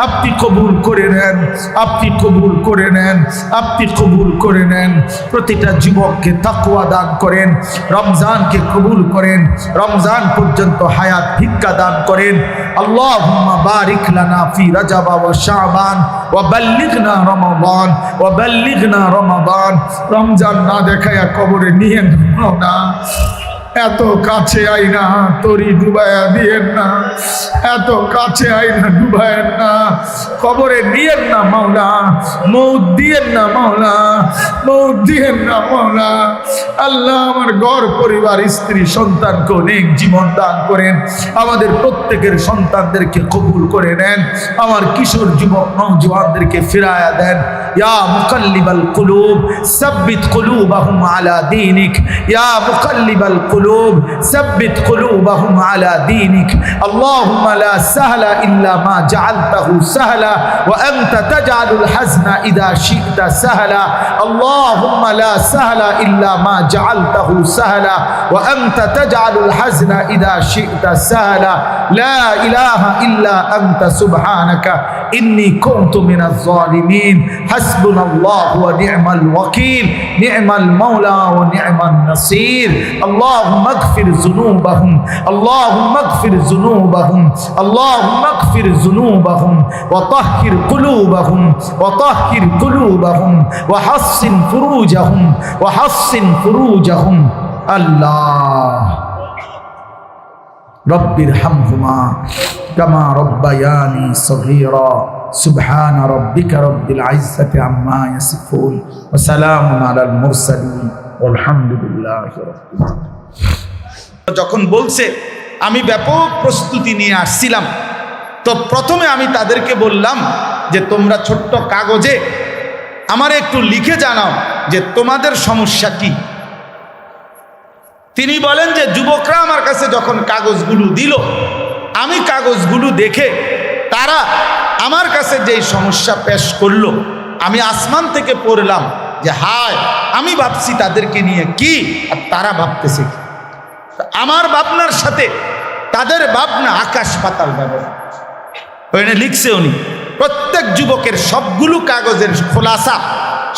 আপনি কবুল করে নেন, আপনি কবুল করে নেন, আপনি কবুল করে নেন। প্রতিটা যুবককে তাকওয়া দান করেন, রমজানকে কবুল করেন, রমজান পর্যন্ত হায়াত ভিক্ষা দান করেন। আল্লাহুম্মা বারিক লানা ফি রাজাব ওয়া শাবান ওয়া বাল্লিগনা রমাদান ওয়া বাল্লিগনা রমাদান। রমজান না দেখায়া কবরে নিয়ে নাও না, এত কাছে আইনা তরি ডুবায়া দিয়েন না, এত কাছে আইনা ডুবায়েন না, কবরে দিয়েন না মাওলা, মৌত দিয়েন না মাওলা, মৌত দিয়েন না মাওলা। আল্লাহ আমার ঘর পরিবার স্ত্রী সন্তানকে অনেক জীবন দান করেন, আমাদের প্রত্যেকের সন্তানদেরকে কবুল করে নেন, আমার কিশোর যুবক নওজওয়ানদেরকে ফিরায়া দেন। ইয়া মুকাল্লিবাল কুলুব সাব্বিত কুলুবাহুম আলা দীনিক, ইয়া মুকাল্লিবাল কুলুব সাব্বিত কুলুবাহুম আলা দীনিক। আল্লাহুম্মা লা সাহলা ইল্লা মা জাআলতাহু সাহলা ওয়া আনতা তাজআলুল হাজনা ইযা শি'তা সাহলা। আল্লাহুম্মা লা সাহলা ইল্লা মা জাআলতাহু সাহলা ওয়া আনতা তাজআলুল হাজনা ইযা শি'তা সাহলা। লা ইলাহা ইল্লা আনতা সুবহানাকা ইন্নী কুনতু মিনাজ জালিমিন। হাসবুনাল্লাহু ওয়া নি'মাল ওয়াকিল, নি'মাল মাওলা ওয়া নি'মান নাসির। আল্লাহুম্মা ইগফির যুনুবাহুম, আল্লাহুম্মা ইগফির যুনুবাহুম, আল্লাহুম্মা ইগফির যুনুবাহুম ওয়া তাহহির কুলুবাহুম, ওয়া তাহহির কুলুবাহুম ওয়া হাসসিন ফুরুজাহুম, ওয়া হাসসিন ফুরুজাহুম। আল্লাহ রব্বির হামহুমা কামা রব্বায়ানি সগীরা। সুবহান রাব্বিকা রব্বিল ইজ্জাতি আম্মা ইয়াসিফুন ওয়া সালামুন আলাল মুরসালিন আলহামদুলিল্লাহি রাব্বিল আলামিন। যখন বলছে আমি ব্যাপক প্রস্তুতি নিয়ে আসছিলাম, তো প্রথমে আমি তাদেরকে বললাম যে তোমরা ছোট্ট কাগজে আমারে একটু লিখে জানাও যে তোমাদের সমস্যা কি। তিনি বলেন যে যুবকরা আমার কাছে যখন কাগজগুলো দিল, আমি কাগজগুলো দেখে তারা আমার কাছে যেই সমস্যা পেশ করলো, আমি আসমান থেকে পড়লাম যে হায়, আমি ভাবছি তাদেরকে নিয়ে কি আর তারা ভাবতেছে কি। আমার ভাবনার সাথে তাদের ভাবনা আকাশ পাতাল ব্যবধান। ওখানে লিখছে উনি প্রত্যেক যুবকের সবগুলো কাগজের খোলাসা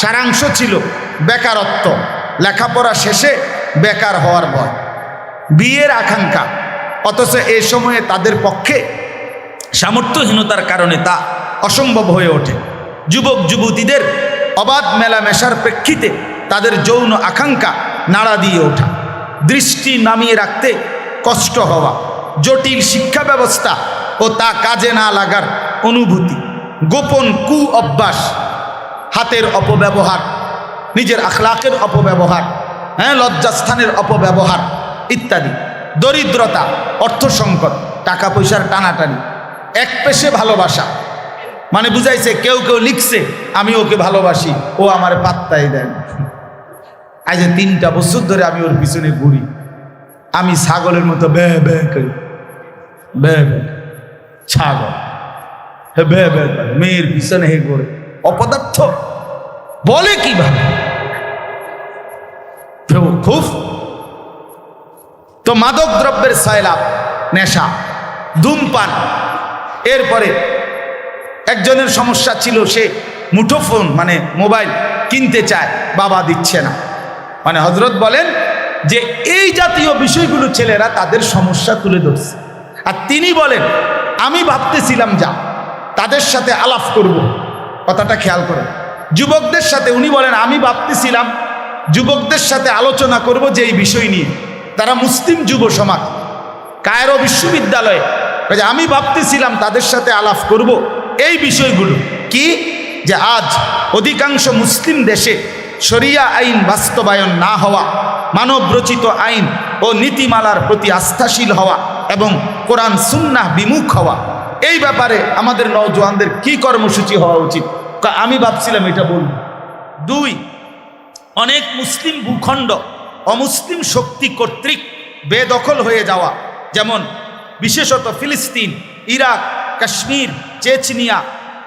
সারাংশ ছিল বেকারত্ব, লেখাপড়া শেষে বেকার হওয়ার ভয়, বিয়ের আকাঙ্ক্ষা, অথচ এই সময়ে তাদের পক্ষে সামর্থ্যহীনতার কারণে তা অসম্ভব হয়ে ওঠে। যুবক যুবতীদের অবাধ মেলামেশার প্রেক্ষিতে তাদের যৌন আকাঙ্ক্ষা নাড়া দিয়ে ওঠা, দৃষ্টি নামিয়ে রাখতে কষ্ট হওয়া, জটিল শিক্ষা ব্যবস্থা ও তা কাজে না লাগার অনুভূতি, গোপন কু অভ্যাস, হাতের অপব্যবহার, নিজের আখলাকের অপব্যবহার, লজ্জাস্থানের অপব্যবহার ইত্যাদি, দরিদ্রতা, অর্থ সংকট, টাকা পয়সার টানাটানি, এক পেশে ভালোবাসা। মানে বুঝাইছে কেউ কেউ লিখছে আমি ওকে ভালোবাসি, ও আমার পাত্তাই দেন। আজ 3টা বছর ধরে আমি ওর পিছনে ঘুরি, আমি ছাগলের মতো বে বে করি, বে বে ছাগল, হে বে বে মেয়ের পিছনে হে করে অপদার্থ বলে কিভাবে খুব। তো মাদক দ্রব্যের সয়লাভ, নেশা, ধূমপান। এরপরে একজনের সমস্যা ছিল সে মুঠোফোন মানে মোবাইল কিনতে চায়, বাবা দিচ্ছে না। মানে হযরত বলেন যে এই জাতীয় বিষয়গুলো ছেলেরা তাদের সমস্যা তুলে ধরছে। আর তিনি বলেন আমি ভাবতেছিলাম যা তাদের সাথে আলাপ করব, কথাটা খেয়াল করেন, যুবকদের সাথে। উনি বলেন আমি ভাবতেছিলাম যুবকদের সাথে আলোচনা করব যে এই বিষয় নিয়ে। তারা মুসলিম যুব সমাজ, কায়রো বিশ্ববিদ্যালয়ে। আমি ভাবতেছিলাম তাদের সাথে আলাপ করব এই বিষয়গুলো কি, যে আজ অধিকাংশ মুসলিম দেশে শরিয়া আইন বাস্তবায়ন না হওয়া, মানব রচিত আইন ও নীতিমালার প্রতি আস্থাশীল হওয়া এবং কোরআন সুন্নাহ বিমুখ হওয়া, এই ব্যাপারে আমাদের নওজোয়ানদের কি কর্মসূচি হওয়া উচিত। আমি ভাবছিলাম এটা বলব। 2, অনেক মুসলিম ভূখণ্ড অমুসলিম শক্তি কর্তৃক বেদখল হয়ে যাওয়া, যেমন বিশেষত ফিলিস্তিন, ইরাক, কাশ্মীর, চেচনিয়া,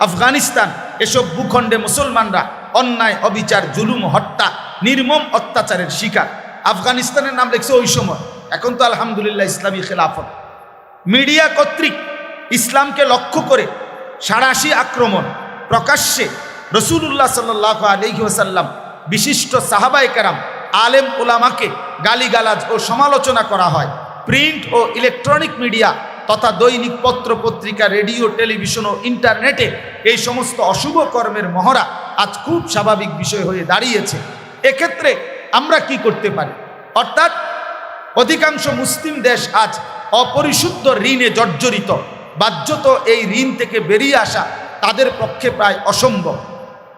আফগানিস্তান, এসব ভূখণ্ডে মুসলমানরা অন্যায়, অবিচার, জুলুম, হত্যা, নির্মম অত্যাচারের শিকার। আফগানিস্তানের নাম লিখছে ওই সময়, এখন তো আলহামদুলিল্লাহ ইসলামী খেলাফত। মিডিয়া কর্তৃক ইসলামকে লক্ষ্য করে সাঁড়াশি আক্রমণ, প্রকাশ্যে রসুলুল্লাহ সাল্লাল্লাহু আলাইহি ওয়াসাল্লাম, বিশিষ্ট সাহাবায়ে কেরাম, আলেম ওলামাকে গালিগালাজ ও সমালোচনা করা হয়। প্রিন্ট ও ইলেকট্রনিক মিডিয়া তথা দৈনিক পত্র পত্রিকা, রেডিও, টেলিভিশন ও ইন্টারনেটে এই সমস্ত অশুভ কর্মের মহড়া আজ খুব স্বাভাবিক বিষয় হয়ে দাঁড়িয়েছে। এক্ষেত্রে আমরা কি করতে পারি? অর্থাৎ অধিকাংশ মুসলিম দেশ আজ অপরিশুদ্ধ ঋণে জর্জরিত। বাহ্যত এই ঋণ থেকে বেরিয়ে আসা তাদের পক্ষে প্রায় অসম্ভব।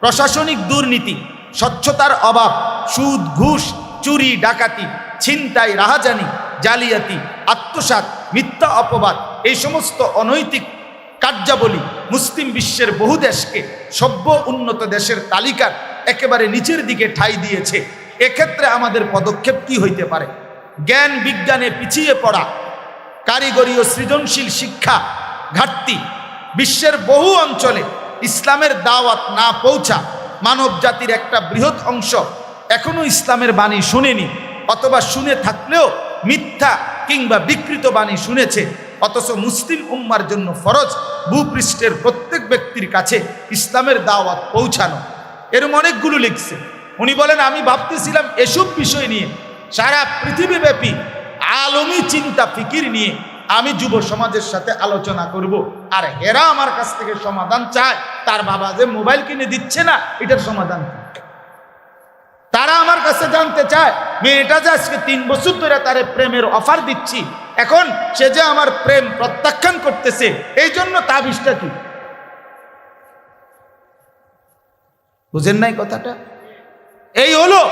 প্রশাসনিক দুর্নীতি, স্বচ্ছতার অভাব, সুদ, ঘুষ, চুরি, ডাকাতি, ছিনতাই, রাহাজানি, জালিয়াতি, আত্মসাৎ, মিথ্যা অপবাদ, এই সমস্ত অনৈতিক কার্যাবলী মুসলিম বিশ্বের বহু দেশকে সভ্য উন্নত দেশের তালিকার একেবারে নিচের দিকে ঠাঁই দিয়েছে। এক্ষেত্রে আমাদের পদক্ষেপ কি হইতে পারে? জ্ঞান বিজ্ঞানে পিছিয়ে পড়া, কারিগরি ও সৃজনশীল শিক্ষা ঘাটতি, বিশ্বের বহু অঞ্চলে ইসলামের দাওয়াত না পৌঁছা, মানব জাতির একটা বৃহৎ অংশ এখনো ইসলামের বাণী শুনেনি, অথবা শুনে থাকলেও মিথ্যা কিংবা বিকৃত বাণী শুনেছে। অথচ মুসলিম উম্মার জন্য ফরজ ভূপৃষ্ঠের প্রত্যেক ব্যক্তির কাছে ইসলামের দাওয়াত পৌঁছানো। এরম অনেকগুলো লিখছে। উনি বলেন, আমি ভাবতেছিলাম এসব বিষয় নিয়ে সারা পৃথিবীব্যাপী আলমী চিন্তা ফিকির নিয়ে আমি যুব সমাজের সাথে আলোচনা করব, আর এরা আমার কাছ থেকে সমাধান চায়। তার বাবা যে মোবাইল কিনে দিচ্ছে না, এটার সমাধান কি? তারা আমার কাছে জানতে চায়, মেয়েটা যে আজকে 3 বছর ধরে তারে প্রেমের অফার দিচ্ছি, এখন সে যে আমার প্রেম প্রত্যাখ্যান করতেছে, এই জন্য তাবিজটা কি? বুঝেন নাই কথাটা? এই হলো।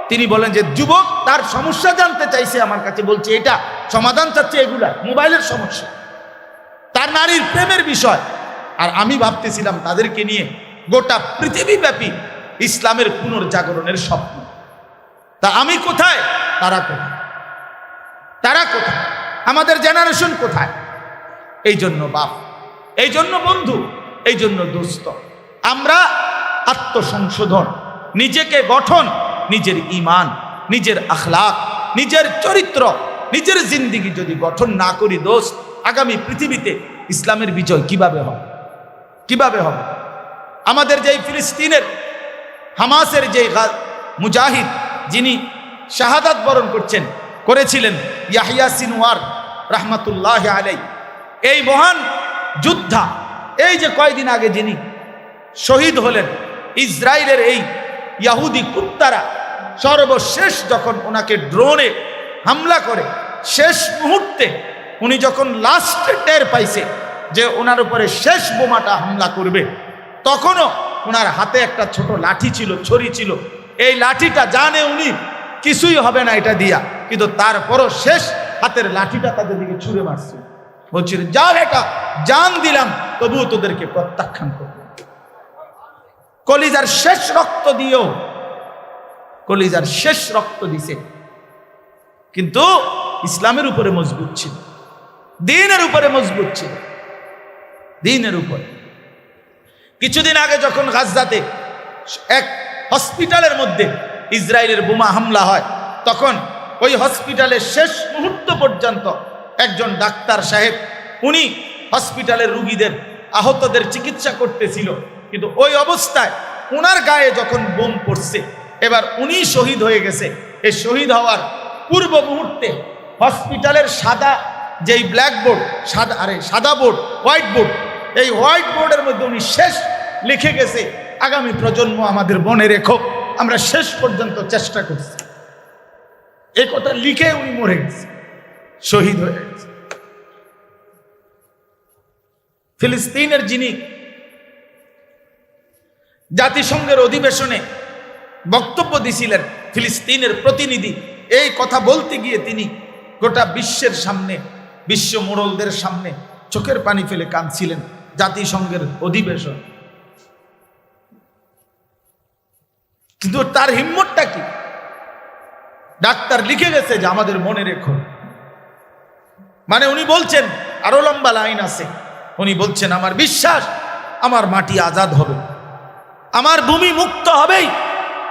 তিনি বলেন যে যুবক তার সমস্যা জানতে চাইছে, আমার কাছে বলছে এটা সমাধান চাচ্ছে, এগুলা মোবাইলের সমস্যা, তার নারীর প্রেমের বিষয়। আর আমি ভাবতেছিলাম তাদেরকে নিয়ে গোটা পৃথিবীব্যাপী ইসলামের পুনর্জাগরণের স্বপ্ন। তা আমি কোথায়, তারা কোথায়? তারা কোথায়? আমাদের জেনারেশন কোথায়? এই জন্য বাপ, এই জন্য বন্ধু, এই জন্য দোস্ত, আমরা আত্মসংশোধন, নিজেকে গঠন, নিজের ঈমান, নিজের আখলাক, নিজের চরিত্র, নিজের জিন্দিগি যদি গঠন না করি দোস্ত, আগামী পৃথিবীতে ইসলামের বিজয় কিভাবে হবে? কিভাবে হবে? আমাদের যেই ফিলিস্তিনের হামাসের যে মুজাহিদ, যিনি শাহাদাত বরণ করেছিলেন, ইয়াহিয়া সিনওয়ার রাহমাতুল্লাহ আলাই, এই মহান যোদ্ধা, এই যে কয়দিন আগে যিনি শহীদ হলেন, ইসরায়েলের এই ইয়াহুদি কুত্তারা সর্বশেষ যখন ওনাকে ড্রোনে হামলা করে, শেষ মুহূর্তে উনি যখন লাস্টে টের পাইছে যে ওনার উপরে শেষ বোমাটা হামলা করবে, তখনও ওনার হাতে একটা ছোট লাঠি ছিল, ছড়ি ছিল। এই লাঠিটা জানে উনি কিছুই হবে না এটা দিয়া, কিন্তু তারপরও শেষ হাতের লাঠিটা তাদের দিকে ছুঁড়ে মারছে, বলছিল যা এটা জান দিলাম, তবুও তোদেরকে প্রত্যাখ্যান করবে। কলিজার শেষ রক্ত দিয়েও, কলিজার শেষ রক্ত দিছে, কিন্তু ইসলামের উপরে মজবুত ছিল, দ্বীনের উপরে মজবুত ছিল, দ্বীনের উপরে। কিছুদিন আগে যখন গাজাতে এক হসপিটালের মধ্যে ইসরায়েলের বোমা হামলা হয়, তখন ওই হসপিটালের শেষ মুহূর্ত পর্যন্ত একজন ডাক্তার সাহেব, উনি হসপিটালের রুগীদের, আহতদের চিকিৎসা করতেছিল, কিন্তু ওই অবস্থায় ওনার গায়ে যখন বোম পড়ছে, এবার উনি শহীদ হয়ে গেছে। এই শহীদ হওয়ার পূর্ব মুহূর্তে হসপিটালের সাদা যেই ব্ল্যাকবোর্ড, সাদা বোর্ড, হোয়াইট বোর্ড, এই হোয়াইট বোর্ডের মধ্যে উনি শেষ লিখে গেছে, আগামী প্রজন্ম আমাদের মনে রেখো, আমরা শেষ পর্যন্ত চেষ্টা করছি। এই কথা লিখে উনি মরে গেছে, শহীদ হয়ে গেছে। ফিলিস্তিনের যিনি জাতিসংঘের অধিবেশনে বক্তব্য দিছিলেন, ফিলিস্তিনের প্রতিনিধি, এই কথা বলতে গিয়ে তিনি গোটা বিশ্বের সামনে, বিশ্ব মোড়লদের সামনে চোখের পানি ফেলে কাঁদছিলেন। জাতিসংঘের অধিবেশন, কিন্তু তার হিম্মতটা কি? ডাক্তার লিখে গেছে যে আমাদের মনে রেখো, মানে উনি বলছেন, আরো লম্বা লাইন আছে, উনি বলছেন আমার বিশ্বাস আমার মাটি আজাদ হবে, আমার ভূমি মুক্ত হবেই।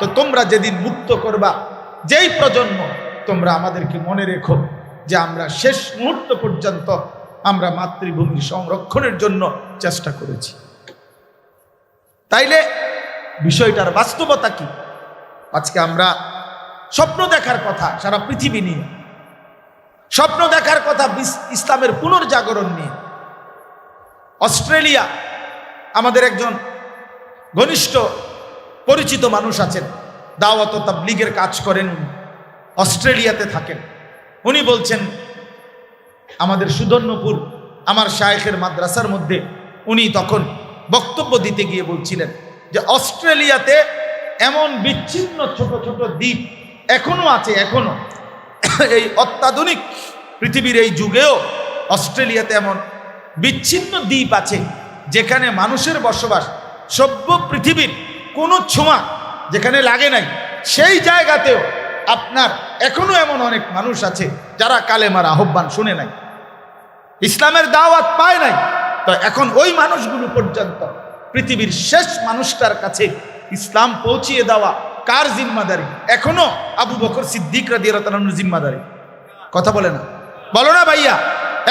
তো তোমরা যেদিন মুক্ত করবা, যেই প্রজন্ম, তোমরা আমাদেরকে মনে রেখো যে আমরা শেষ মুহূর্ত পর্যন্ত আমরা মাতৃভূমির সংরক্ষণের জন্য চেষ্টা করেছি। তাইলে বিষয়টার বাস্তবতা কি? আজকে আমরা স্বপ্ন দেখার কথা সারা পৃথিবী নিয়ে, স্বপ্ন দেখার কথা ইসলামের পুনর্জাগরণ নিয়ে। অস্ট্রেলিয়া, আমাদের একজন ঘনিষ্ঠ পরিচিত মানুষ আছেন, দাওয়াত ও তাবলীগের কাজ করেন, অস্ট্রেলিয়াতে থাকেন। উনি বলছেন আমাদের সুধন্যপুর আমার শায়েখের মাদ্রাসার মধ্যে উনি তখন বক্তব্য দিতে গিয়ে বলছিলেন যে অস্ট্রেলিয়াতে এমন বিচ্ছিন্ন ছোট ছোট দ্বীপ এখনো আছে, এখনো এই অত্যাধুনিক পৃথিবীর এই যুগেও অস্ট্রেলিয়াতে এমন বিচ্ছিন্ন দ্বীপ আছে যেখানে মানুষের বসবাস সভ্য পৃথিবীর কোনো ছোঁয়া যেখানে লাগে নাই, সেই জায়গাতেও আপনার এখনো এমন অনেক মানুষ আছে যারা কালেমার আহ্বান শুনে নাই, ইসলামের দাওয়াত পায় নাই। তো এখন ওই মানুষগুলো পর্যন্ত পৃথিবীর শেষ মানুষটার কাছে ইসলাম পৌঁছিয়ে দেওয়া কার জিম্মাদারি? এখনো আবু বকর সিদ্দিক রাদিয়াল্লাহু তাআলার জিম্মাদারি। কথা বলে না, বলো না ভাইয়া,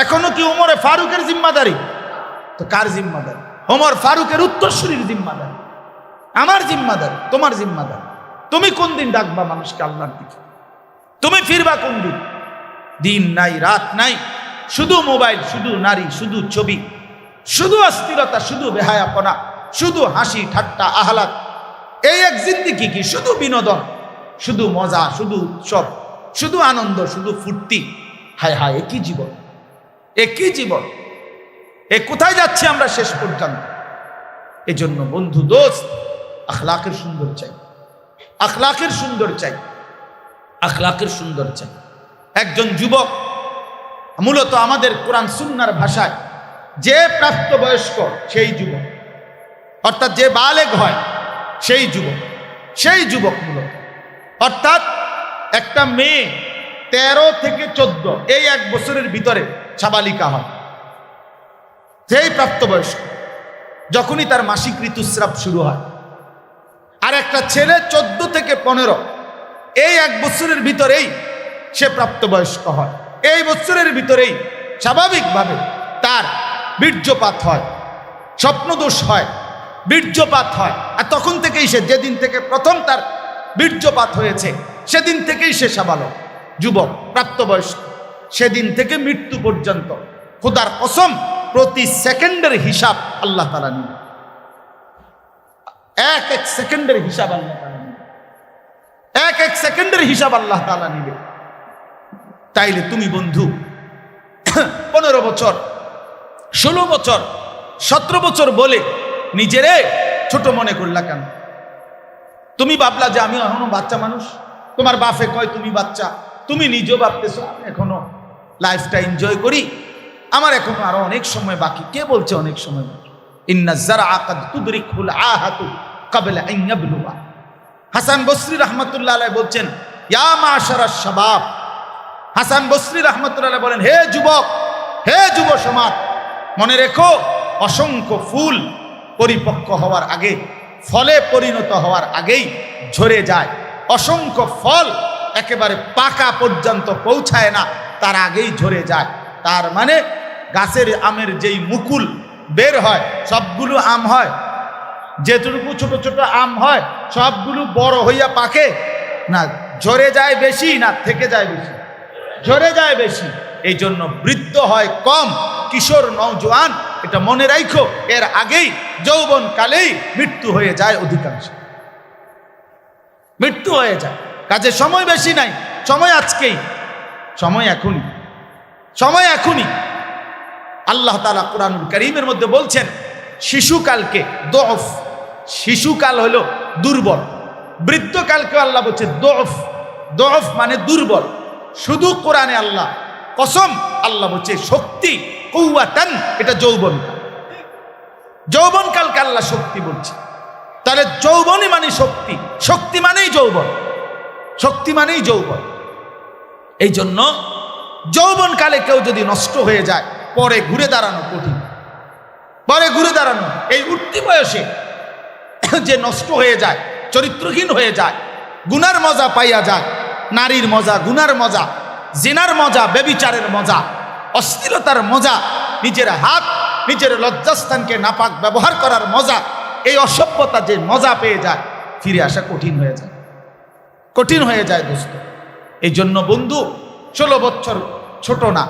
এখনো কি ওমরে ফারুকের জিম্মাদারি? তো কার জিম্মাদারি? ওমর ফারুকের উত্তরসূরির জিম্মাদারি, আমার জিম্মাদারি, তোমার জিম্মাদারি। তুমি কোন দিন ডাকবা মানুষকে আল্লাহর দিকে? তুমি ফিরবা কোন দিন? দিন নাই, রাত নাই, শুধু মোবাইল, শুধু নারী, শুধু ছবি, শুধু অস্থিরতা, শুধু বেহায়াপনা, শুধু হাসি ঠাট্টা আহ্লাদ। এই এক জিন্দেগি কি? শুধু বিনোদন, শুধু মজা, শুধু উৎসব, শুধু আনন্দ, শুধু ফুর্তি। হায় হায়, একই জীবন, একই জীবন। এ কোথায় যাচ্ছি আমরা শেষ পর্যন্ত? এজন্য বন্ধু, দোস্ত, আখলাকের সুন্দর চাই, আখলাকের সুন্দর চাই, আখলাকের সুন্দর চাই। একজন যুবক, মূলত আমাদের কোরআন সুন্নাহর ভাষায় যে প্রাপ্তবয়স্ক সেই যুবক, অর্থাৎ যে বালেগ হয় সেই যুবক, সেই যুবক মূলত, অর্থাৎ একটা মেয়ে 13 থেকে 14 এই 1 বছরের ভিতরে সাবালিকা হয়, সেই প্রাপ্তবয়স্ক, যখনই তার মাসিক ঋতুস্রাব শুরু হয়। আর একটা ছেলে 14 থেকে 15 এই 1 বছরের ভিতরেই সে প্রাপ্তবয়স্ক হয়। এই বছরের ভিতরেই স্বাভাবিকভাবে তার বীর্যপাত হয়, স্বপ্নদোষ হয়, বীর্যপাত হয়। আর তখন থেকেই সে, যেদিন থেকে প্রথম তার বীর্যপাত হয়েছে সেদিন থেকেই সে সাবালক, যুবক, প্রাপ্তবয়স্ক। সেদিন থেকে মৃত্যু পর্যন্ত খোদার কসম প্রতি সেকেন্ডের হিসাব আল্লাহ তাআলা নেন। এক এক সেকেন্ডের হিসাব আল্লাহ তাআলা নেন, এক এক সেকেন্ডের হিসাব আল্লাহ তাআলা নেবে। তাইলে তুমি বন্ধু 15 বছর, 16 বছর, 17 বছর বলে নিজেরে ছোট মনে করলা কেন? তুমি ভাবলা যে আমি এখনো বাচ্চা মানুষ, তোমার বাপে কয় তুমি বাচ্চা, তুমি নিজেও ভাবতেছো আমি এখনো লাইফটা এনজয় করি, আমার এখনো আরো অনেক সময় বাকি। কে বলছে অনেক সময় বাকি? ইন্না যারআ কাদ তুদরিকুল আহাতু ক্বাবলা আন ইয়াবলুগা। হাসান বসরি রাহমাতুল্লাহ আলাইহি বলছেন, ইয়া মাশারাশ শাবাব। হাসান বসরি রাহমাতুল্লাহ আলাইহি বলেন, হে যুবক, হে যুব সমাজ, মনে রেখো অসংখ্য ফুল পরিপক্ক হওয়ার আগে, ফলে পরিণত হওয়ার আগেই ঝরে যায়। অসংখ্য ফল একেবারে পাকা পর্যন্ত পৌঁছায় না, তার আগেই ঝরে যায়। তার মানে গাছের আমের যেই মুকুল বের হয় সবগুলো আম হয়, যেটুকু ছোট ছোট আম হয় সবগুলো বড় হইয়া পাকে না, ঝরে যায় বেশি না থেকে যায় বেশি? ঝরে যায় বেশি। এই জন্য বৃদ্ধ হয় কম, কিশোর নওজোয়ান, এটা মনে রাখো, এর আগেই যৌবন কালেই মৃত্যু হয়ে যায়, অধিকাংশ মৃত্যু হয়ে যায়। কাজে সময় বেশি নাই, সময় আজকেই, সময় এখনই, সময় এখনই। আল্লাহ তাআলা কুরআনুল কারীমের মধ্যে বলছেন শিশুকালকে দফ, শিশুকাল হলো দুর্বল, বৃদ্ধকালকে আল্লাহ বলছে দফ, দফ মানে দুর্বল। শুধু কোরআনে আল্লাহ কসম, আল্লাহ বলছে শক্তি, কুওয়াতান, এটা যৌবনকাল, যৌবনকালকে আল্লাহ শক্তি বলছে। তাহলে যৌবনই মানে মানে শক্তি, শক্তি মানেই যৌবন, শক্তি মানেই যৌবন। এই জন্য যৌবনকালে কেউ যদি নষ্ট হয়ে যায়, পরে ঘুরে দাঁড়ানো কঠিন, পরে ঘুরে দাঁড়ানো। এই উঠতি বয়সে যে নষ্ট হয়ে যায়, চরিত্রহীন হয়ে যায়, গুনার মজা পাইয়া যায়, নারীর মজা, গুনার মজা, জিনার মজা, ব্যভিচারের মজা, অশ্লীলতার মজা, নিজের হাত, নিজের লজ্জাস্থানকে নাপাক ব্যবহার করার মজা, এই অসভ্যতা যে মজা পেয়ে যায়, ফিরে আসা কঠিন হয়ে যায়, কঠিন হয়ে যায় দোস্ত। এই জন্য বন্ধু, 16 বছর ছোট না,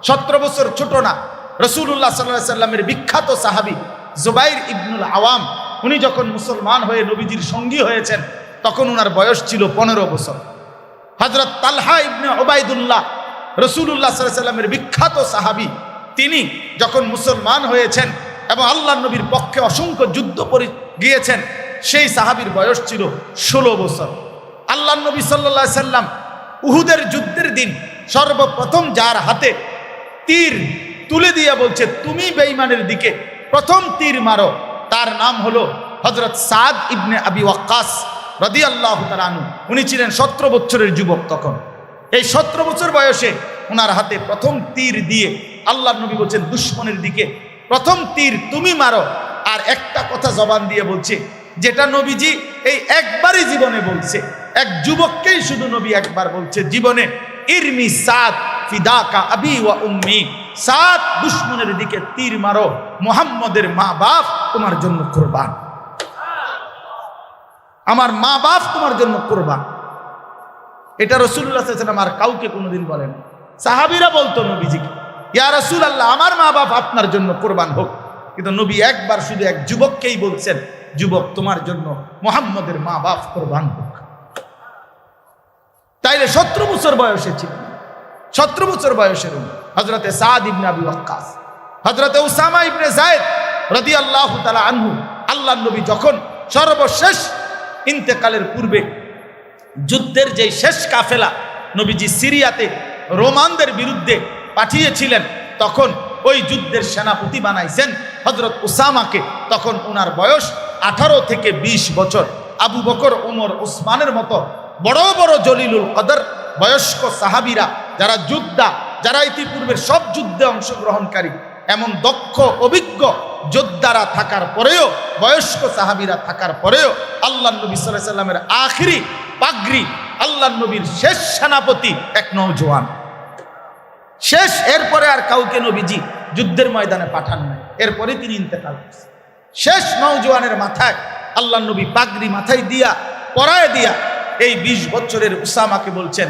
17 বছর ছোট না। রাসূলুল্লাহ সাল্লাল্লাহু আলাইহি সাল্লামের বিখ্যাত সাহাবী জুবাইর ইবনুল আওয়াম, উনি যখন মুসলমান হয়ে নবীজির সঙ্গী হয়েছেন, তখন উনার বয়স ছিল 15 বছর। হযরত তালহা ইবনে উবাইদুল্লাহ, রাসূলুল্লাহ সাল্লাল্লাহু আলাইহি সাল্লামের বিখ্যাত সাহাবী, তিনি যখন মুসলমান হয়েছেন এবং আল্লাহর নবীর পক্ষে অসংখ্য যুদ্ধ করে গিয়েছেন, সেই সাহাবীর বয়স ছিল 16 বছর। আল্লাহর নবী সাল্লাল্লাহু আলাইহি সাল্লাম উহুদের যুদ্ধের দিন সর্বপ্রথম যার হাতে তীর তুলে দিয়ে বলছে, তুমি বেঈমানের দিকে প্রথম তীর মারো, তার নাম হলো হযরত সাদ ইবনে আবি ওয়াক্কাস রাদিয়াল্লাহু তাআলা আনহু। উনি ছিলেন 17 বছরের যুবক তখন। এই 17 বছর বয়সে ওনার হাতে প্রথম তীর দিয়ে আল্লাহর নবী বলছেন, দুশমনের দিকে প্রথম তীর তুমি মারো। আর একটা কথা জবান দিয়ে বলছে, যেটা নবীজি এই একবারই জীবনে বলছে, এক যুবককেই শুধু নবী একবার বলছে জীবনে, ইরমি সাদ ফিদাকা আবি ওয়া উম্মি, সাদ দুশমনের দিকে তীর মারো, মুহাম্মদের মা বাপ তোমার জন্য কুরবান, আমার মা বাপ তোমার জন্য কুরবান। এটা রাসূলুল্লাহ সাল্লাল্লাহু আলাইহি ওয়াসাল্লাম আর কাউকে কোনোদিন বলেন। সাহাবীরা বলতো নবীজিকে, ইয়া রাসূলুল্লাহ, আমার মা বাপ আপনার জন্য কুরবান হোক। কিন্তু নবী একবার শুধু এক যুবককেই বলছেন, যুবক তোমার জন্য মুহাম্মদের মা বাপ কুরবান হোক। তাইলে 17 বছর বয়সে ছিলেন, 17 বছর বয়সের হযরতে সাদ ইবনে আবি ওয়াক্কাস, হযরতে উসামা ইবনে যায়েদ রাদিয়াল্লাহু তাআলা আনহু, আল্লাহর নবী যখন সর্বশেষ ইন্তেকালের পূর্বে যুদ্ধের যে শেষ কাফেলা নবীজি সিরিয়াতে রোমানদের বিরুদ্ধে পাঠিয়েছিলেন, তখন ওই যুদ্ধের সেনাপতি বানাইছেন হযরত উসামাকে। তখন ওনার বয়স 18 থেকে 20 বছর। আবু বকর, ওমর, ওসমানের মতো বড় বড় জলিলুল কদর বয়স্ক সাহাবীরা, যারা যোদ্ধা, যারা ইতিপূর্বের সব যুদ্ধে অংশগ্রহণকারী, এমন দক্ষ অভিজ্ঞ যোদ্ধারা থাকার পরেও, বয়স্ক সাহাবীরা থাকার পরেও, আল্লাহ নবী সাল্লাল্লাহু আলাইহি সাল্লামের আখিরি পাগড়ি, আল্লাহ নবীর শেষ সেনাপতি এক নওজোয়ান, শেষ। এরপরে আর কাউকে নবীজি যুদ্ধের ময়দানে পাঠান নাই, এরপরে তিনি ইন্তেকাল করেছেন। শেষ নওজোয়ানের মাথায় আল্লাহ নবী পাগড়ি মাথায় দিয়া, পরায় দিয়া, এই 20 বছরের উসামাকে বলছেন,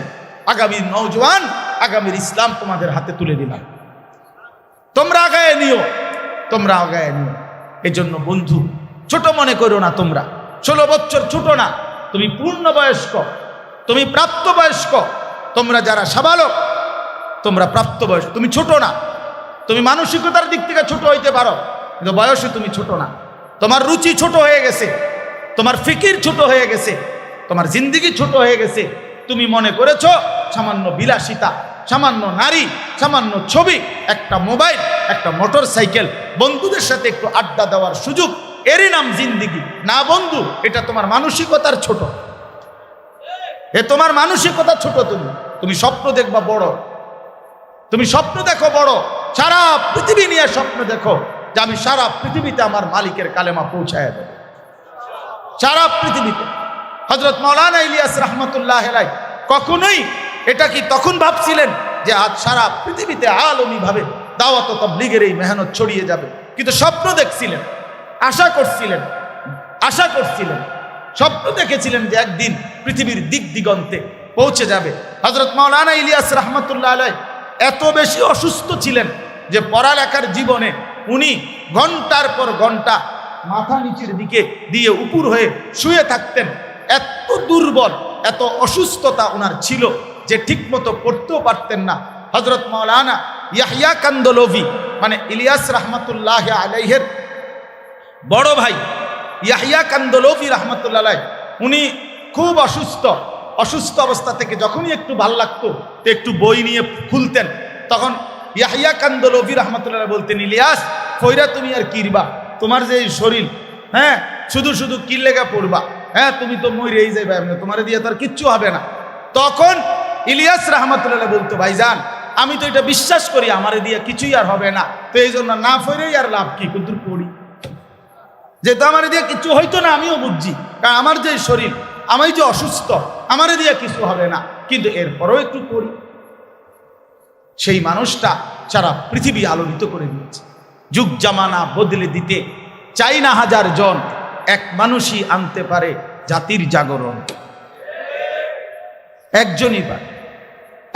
আগামী নওজোয়ান, আগামীর ইসলাম তোমাদের হাতে তুলে দিলাম, তোমরা আগায় নিও, তোমরা আগায় নিও। এই জন্য বন্ধু, ছোট মনে করো না তোমরা। 16 বছর ছোট না, তুমি পূর্ণবয়স্ক, তুমি প্রাপ্তবয়স্ক। তোমরা যারা সাবালক, তোমরা প্রাপ্তবয়স্ক, তুমি ছোট না। তুমি মানসিকতার দিক থেকে ছোট হইতে পারো, কিন্তু বয়সে তুমি ছোট না। তোমার রুচি ছোট হয়ে গেছে, তোমার ফিকির ছোট হয়ে গেছে, তোমার জিন্দিগি ছোট হয়ে গেছে। তুমি মনে করেছো সামান্য বিলাসিতা, সামান্য নারী, সামান্য ছবি, একটা মোবাইল, একটা মোটর সাইকেল, বন্ধুদের সাথে একটু আড্ডা দেওয়ার সুযোগ, এরই নাম জিন্দিগি। না বন্ধু, এটা তোমার মানসিকতার ছোট, এ তোমার মানসিকতা ছোট। তুমি স্বপ্ন দেখবা বড়, তুমি স্বপ্ন দেখো বড়, সারা পৃথিবী নিয়ে স্বপ্ন দেখো যে আমি সারা পৃথিবীতে আমার মালিকের কালেমা পৌঁছায় দেব, সারা পৃথিবীতে। হযরত মাওলানা ইলিয়াস রাহমাতুল্লাহ আলাইহি কখনোই এটা কি তখন ভাবছিলেন যে আজ সারা পৃথিবীতে আলমী ভাবে দাওয়াত ও তাবলীগের এই মেহনত ছড়িয়ে যাবে? কিন্তু স্বপ্ন দেখছিলেন, আশা করছিলেন, আশা করছিলেন, স্বপ্ন দেখেছিলেন যে একদিন পৃথিবীর দিক দিগন্তে পৌঁছে যাবে। হযরত মাওলানা ইলিয়াস রাহমাতুল্লাহ আলাইহি এত বেশি অসুস্থ ছিলেন যে পড়ালেখার জীবনে উনি ঘন্টার পর ঘন্টা মাথা নিচের দিকে দিয়ে উপর হয়ে শুয়ে থাকতেন। এত দুর্বল, এত অসুস্থতা ওনার ছিল যে ঠিকমতো পড়তেও পারতেন না। হযরত মাওলানা ইয়াহইয়া কান্দলভি, মানে ইলিয়াস রাহমাতুল্লাহ আলাইহির বড় ভাই ইয়াহইয়া কান্দলভি রাহমাতুল্লাহ আলাইহি, উনি খুব অসুস্থ। অসুস্থ অবস্থা থেকে যখনই একটু ভাল লাগতো তো একটু বই নিয়ে খুলতেন। তখন ইয়াহইয়া কান্দলভি রাহমাতুল্লাহ বলতেন, ইলিয়াস কইরা তুমি আর কিরবা, তোমার যে শরীর, হ্যাঁ, শুধু শুধু কি লেগা পড়বা, হ্যাঁ তুমি তো মরেই যাবে, তোমার দিয়ে তার কিচ্ছু হবে না। তখন ইলিয়াস রহমতুল্লাহ বলতো, ভাইজান আমি তো এটা বিশ্বাস করি আমারে দিয়ে কিছুই আর হবে না, তো এই জন্য না ফইরেই আর লাভ কি, কিন্তু পড়ি যেহেতু আমার দিয়ে কিছু হইতো না, আমিও বুঝছি, কারণ আমার যে শরীর, আমি যে অসুস্থ, আমারে দিয়ে কিছু হবে না, কিন্তু এরপরও একটু পড়ি। সেই মানুষটা সারা পৃথিবী আলোকিত করে দিয়েছে। যুগ জামানা বদলে দিতে চাই না হাজার জন, এক মানুষই আনতে পারে জাতির জাগরণ। একজনই পারে,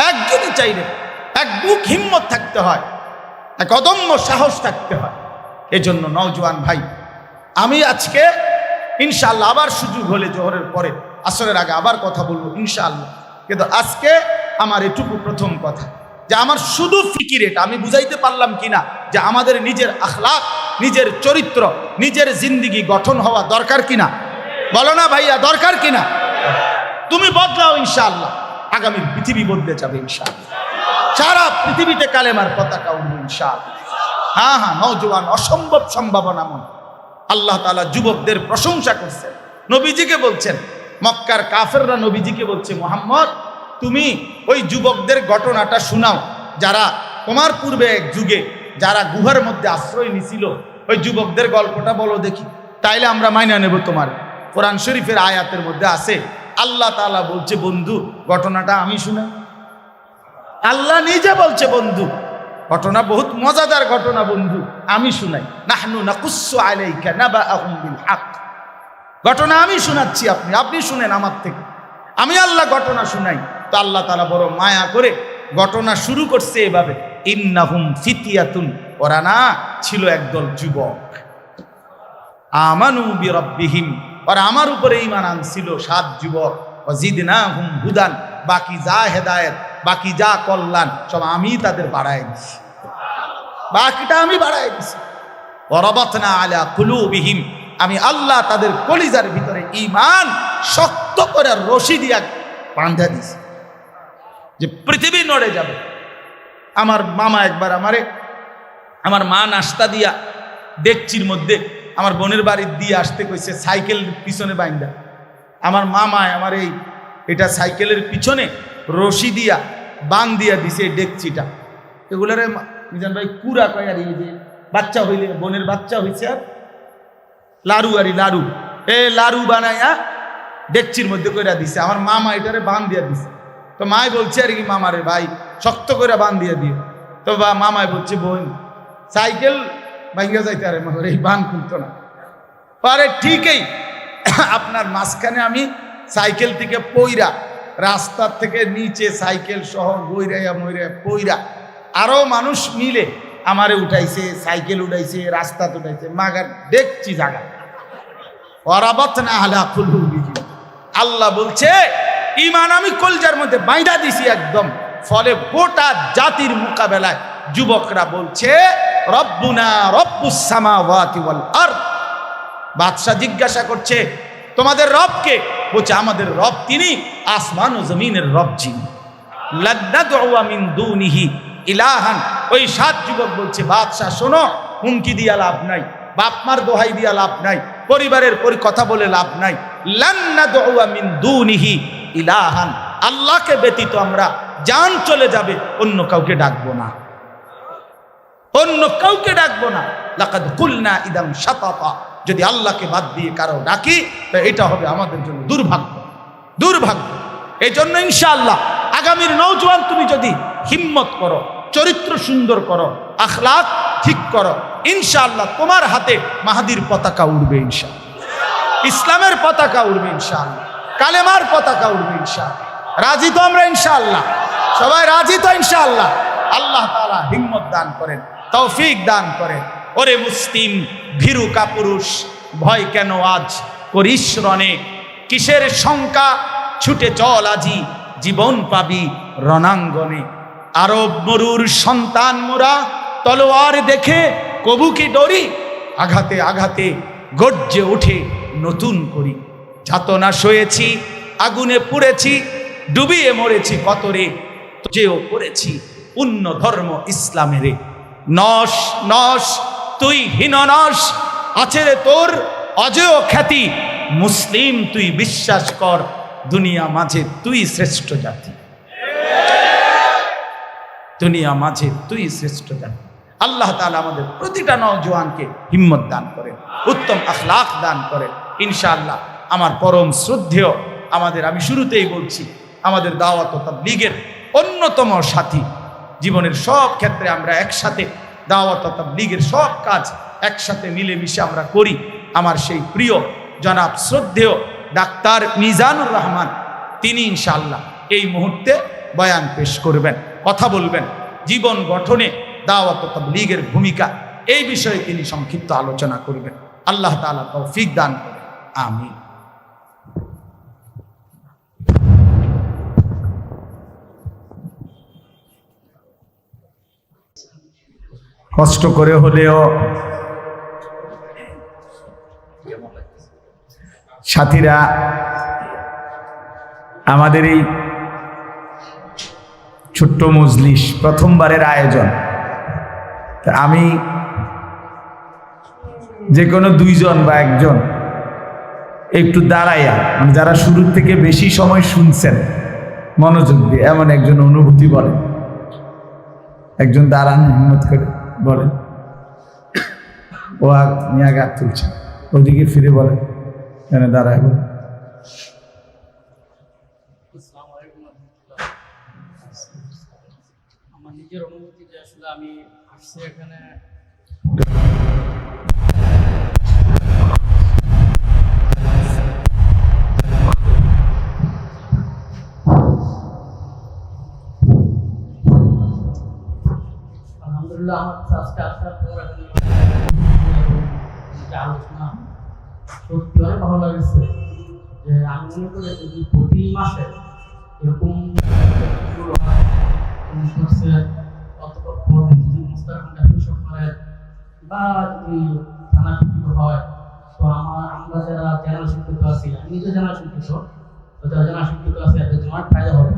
একজনই চাইলে, এক বুক হিম্মত থাকতে হয়, এক অদম্য সাহস থাকতে হয়। এজন্য নওজোয়ান ভাই, আমি আজকে ইনশাআল্লাহ আবার সুযোগ হলে জোহরের পরে আসরের আগে আবার কথা বলবো ইনশাআল্লাহ, কিন্তু আজকে আমার এটুকু প্রথম কথা যে আমার শুধু ফিকির এটা আমি বুঝাইতে পারলাম কিনা যে আমাদের নিজের আখলাক, নিজের চরিত্র, নিজের জিন্দিগি গঠন হওয়া দরকার কিনা। বলো না ভাইয়া, দরকার কিনা? তুমি বদলাও ইনশাআল্লাহ, আগামীর পৃথিবী বদলে যাবে ইনশাআল্লাহ, সারা পৃথিবীতে কালেমার পতাকা উঠবে ইনশাআল্লাহ। হ্যাঁ হ্যাঁ, নওজোয়ান অসম্ভব সম্ভাবনাময়। আল্লাহ তাআলা যুবকদের প্রশংসা করছেন, নবীজিকে বলছেন, মক্কার কাফেররা নবীজিকে বলছে, মুহাম্মদ তুমি ওই যুবকদের ঘটনাটা শোনাও, যারা তোমার পূর্বে এক যুগে যারা গুহার মধ্যে আশ্রয় নিছিল, ওই যুবকদের গল্পটা বলো দেখি, তাইলে আমরা মাইনা নেব তোমার। কোরআন শরীফের আয়াতের মধ্যে আছে, আল্লাহ তাআলা বলছে, বন্ধু ঘটনাটা আমি শুনাই। আল্লাহ নিজে বলছে, বন্ধু ঘটনা বহুত মজাদার ঘটনা, বন্ধু আমি শুনাই। নাহনু নাকুসসু আলাইকা নাবাআহুম বিল হক, ঘটনা আমি শোনাচ্ছি, আপনি শুনেন আমার থেকে, আমি আল্লাহ ঘটনা শুনাই। তো আল্লাহ তাআলা বড় মায়া করে ঘটনা শুরু করছে এভাবে, ইন্নাহুম ফিতিয়াতুন, ওরা না ছিল একদল যুবক, আমানু বিরাব্বিহিম, ওরা আমার উপরে ঈমান আনছিল, 7 যুবক, ওয়াজিদনাহুম হুদান, বাকি যা হেদায়েত, বাকি যা কল্যাণ সব আমি তাদের বাড়ায় দিছি, বাকিটা আমি বাড়ায় দিছি। ওয়ারাবাতনা আলা কুলুবিহিম, আমি আল্লাহ তাদের কলিজার ভিতরে ঈমান শক্ত করে রশি দিয়া বাঁধা দিছি, যে পৃথিবী নড়ে যাবে। আমার মামা একবার আমার মা নাস্তা দিয়া ডেকচির মধ্যে আমার বোনের বাড়ির দিয়ে আসতে কইছে, সাইকেল পিছনে বাইন্দা। আমার মামায় আমার এটা সাইকেলের পিছনে রশি দিয়া বান দিয়া দিছে ডেকচিটা। এগুলারে মিজান ভাই কুড়া কয়, আর এই যে বাচ্চা হইলে, বোনের বাচ্চা হইছে, আর লাড়ু, লাড়ু লাড়ু বানাইয়া ডেকচির মধ্যে কইরা দিছে। আমার মামা এটারে বান দিয়া দিছে। তো মায় বলছে আর কি, মামারে ভাই শক্ত করে বান দিয়া দিয়ে। তো মামায় বলছে, বোন সাইকেল ভাঙ্গা যাইতে, আরে মামার এই বান খুলতো না। আরে ঠিকই, আপনার মাঝখানে আমি সাইকেল থেকে পইরা, রাস্তার থেকে নিচে সাইকেল সহ গইরাইয়া মইরা পইরা, আরো মানুষ মিলে আমারে উঠাইছে, সাইকেল উঠাইছে, রাস্তা উঠাইছে, মাগার দেখছি জায়গা। ওয়ারাবাতনা আলা কুলুবিহিম, আল্লাহ বলছে ঈমান আমি কলজার মধ্যে বাইন্ধা দিছি একদম। ফলে গোটা জাতির মোকাবেলায় যুবকরা বলছে, রব্বুনা রব্বুস সামাওয়াতি ওয়াল আরদ। বাদশা জিজ্ঞাসা করছে, তোমাদের রব কে? বলছে, আমাদের রব তিনি আসমান ও জমিনের রব, যিনি লাদউ মিন দুনিহি ইলাহান। ওই 7 যুবক বলছে, বাদশাহ শোনো, হুমকি দিয়া লাভ নাই, বাপ মার দোহাই দিয়া লাভ নাই, পরিবারের কথা বলে লাভ নাই। লান নাদউ মিন দুনিহি ইলাহান, আল্লাহকে ব্যতীত আমরা জান চলে যাবে, অন্য কাউকে ডাকবো না, অন্য কাউকে ডাকবো না। লাকাদ কুলনা ইদাম শাতাতা, যদি আল্লাহকে বাদ দিয়ে কারো ডাকি তো এটা হবে আমাদের জন্য দুর্ভাগ্য, দুর্ভাগ্য। এই জন্য ইনশাআল্লাহ আগামীর নওজোয়ান তুমি যদি হিম্মত করো, চরিত্র সুন্দর করো, আখলাক ঠিক করো, ইনশাআল্লাহ তোমার হাতে মাহাদির পতাকা উড়বে ইনশাআল্লাহ, ইসলামের পতাকা উড়বে ইনশাআল্লাহ, কালেমার পতাকা উড়বে ইনশাআল্লাহ। রাজি তো আমরা ইনশাআল্লাহ? সবাই রাজি তো ইনশাআল্লাহ? আল্লাহ তাআলা হিম্মত দান করেন, তৌফিক দান করেন। ওরে মুসলিম ভীরু কাপুরুষ, ভয় কেন আজ করিস রণে, কিসের শঙ্কা ছুটে চল আজি, জীবন পাবি রণাঙ্গনে। আরব মরুর সন্তান মোরা, তলোয়ার দেখে কবু কি ডরি, আঘাতে আঘাতে গর্জে ওঠে নতুন করি। যাতনা সয়েছি, আগুনে পুড়েছি, ডুবিয়ে মরেছি কতরে, যেও করেছি পুণ্য ধর্ম ইসলামেরে। নস নস তুই হীন নস, আছে রে তোর অজেয় খ্যাতি, মুসলিম, তুই বিশ্বাস কর দুনিয়া মাঝে তুই শ্রেষ্ঠ জাতি, দুনিয়া মাঝে তুই শ্রেষ্ঠ জাতি। আল্লাহ তাআলা আমাদের প্রতিটা নওজোয়ানকে হিম্মত দান করেন, উত্তম আখলাক দান করেন ইনশাআল্লাহ। আমার পরম শ্রদ্ধেয় আমাদের, আমি শুরুতেই বলছি, আমাদের দাওয়াত ও তাবলীগের অন্যতম সাথী, জীবনের সব ক্ষেত্রে আমরা একসাথে দাওয়াত ও তাবলীগের সব কাজ একসাথে মিলেমিশে আমরা করি। আমার সেই প্রিয় জনাব শ্রদ্ধেয় ডাক্তার মিজানুর রহমান, তিনি ইনশাআল্লাহ এই মুহূর্তে বয়ান পেশ করবেন, কথা বলবেন জীবন গঠনে দাওয়াত ও তাবলীগের ভূমিকা, এই বিষয়ে তিনি সংক্ষিপ্ত আলোচনা করবেন। আল্লাহ তাআলা তৌফিক দান করেন, আমিন। কষ্ট করে হলেও সাথীরা আমাদের এই ছোট্ট মজলিস প্রথমবারের আয়োজন, আমি যে কোনো দুইজন বা একজন একটু দাঁড়াইয়া, মানে যারা শুরু থেকে বেশি সময় শুনছেন মনোযোগ দিয়ে, এমন একজন অনুভূতি বলেন, একজন দাঁড়ান হিম্মত করে বলেন। ও মিয়া গাছ তুলছে, ওদিকে ফিরে বলেন, এখানে দাঁড়ায় বলেন। আমার নিজের অনুভূতি যে আসলে আমি আসছি এখানে আলহামদুলিল্লাহ। আমার আজকে আসার পর আলোচনা সত্যি অনেক ভালো লাগছে। যে আমি মনে করি যদি প্রতি মাসে এরকম শুরু হয়, বা যদি থানা শিক্ষিত হয়, তো আমরা যারা জেনারেল শিক্ষিত আছি, আমি নিজে জেনারেল শিক্ষিত, তো যারা জেনারেল শিক্ষিত আছে এদের জন্য অনেক ফায়দা হবে।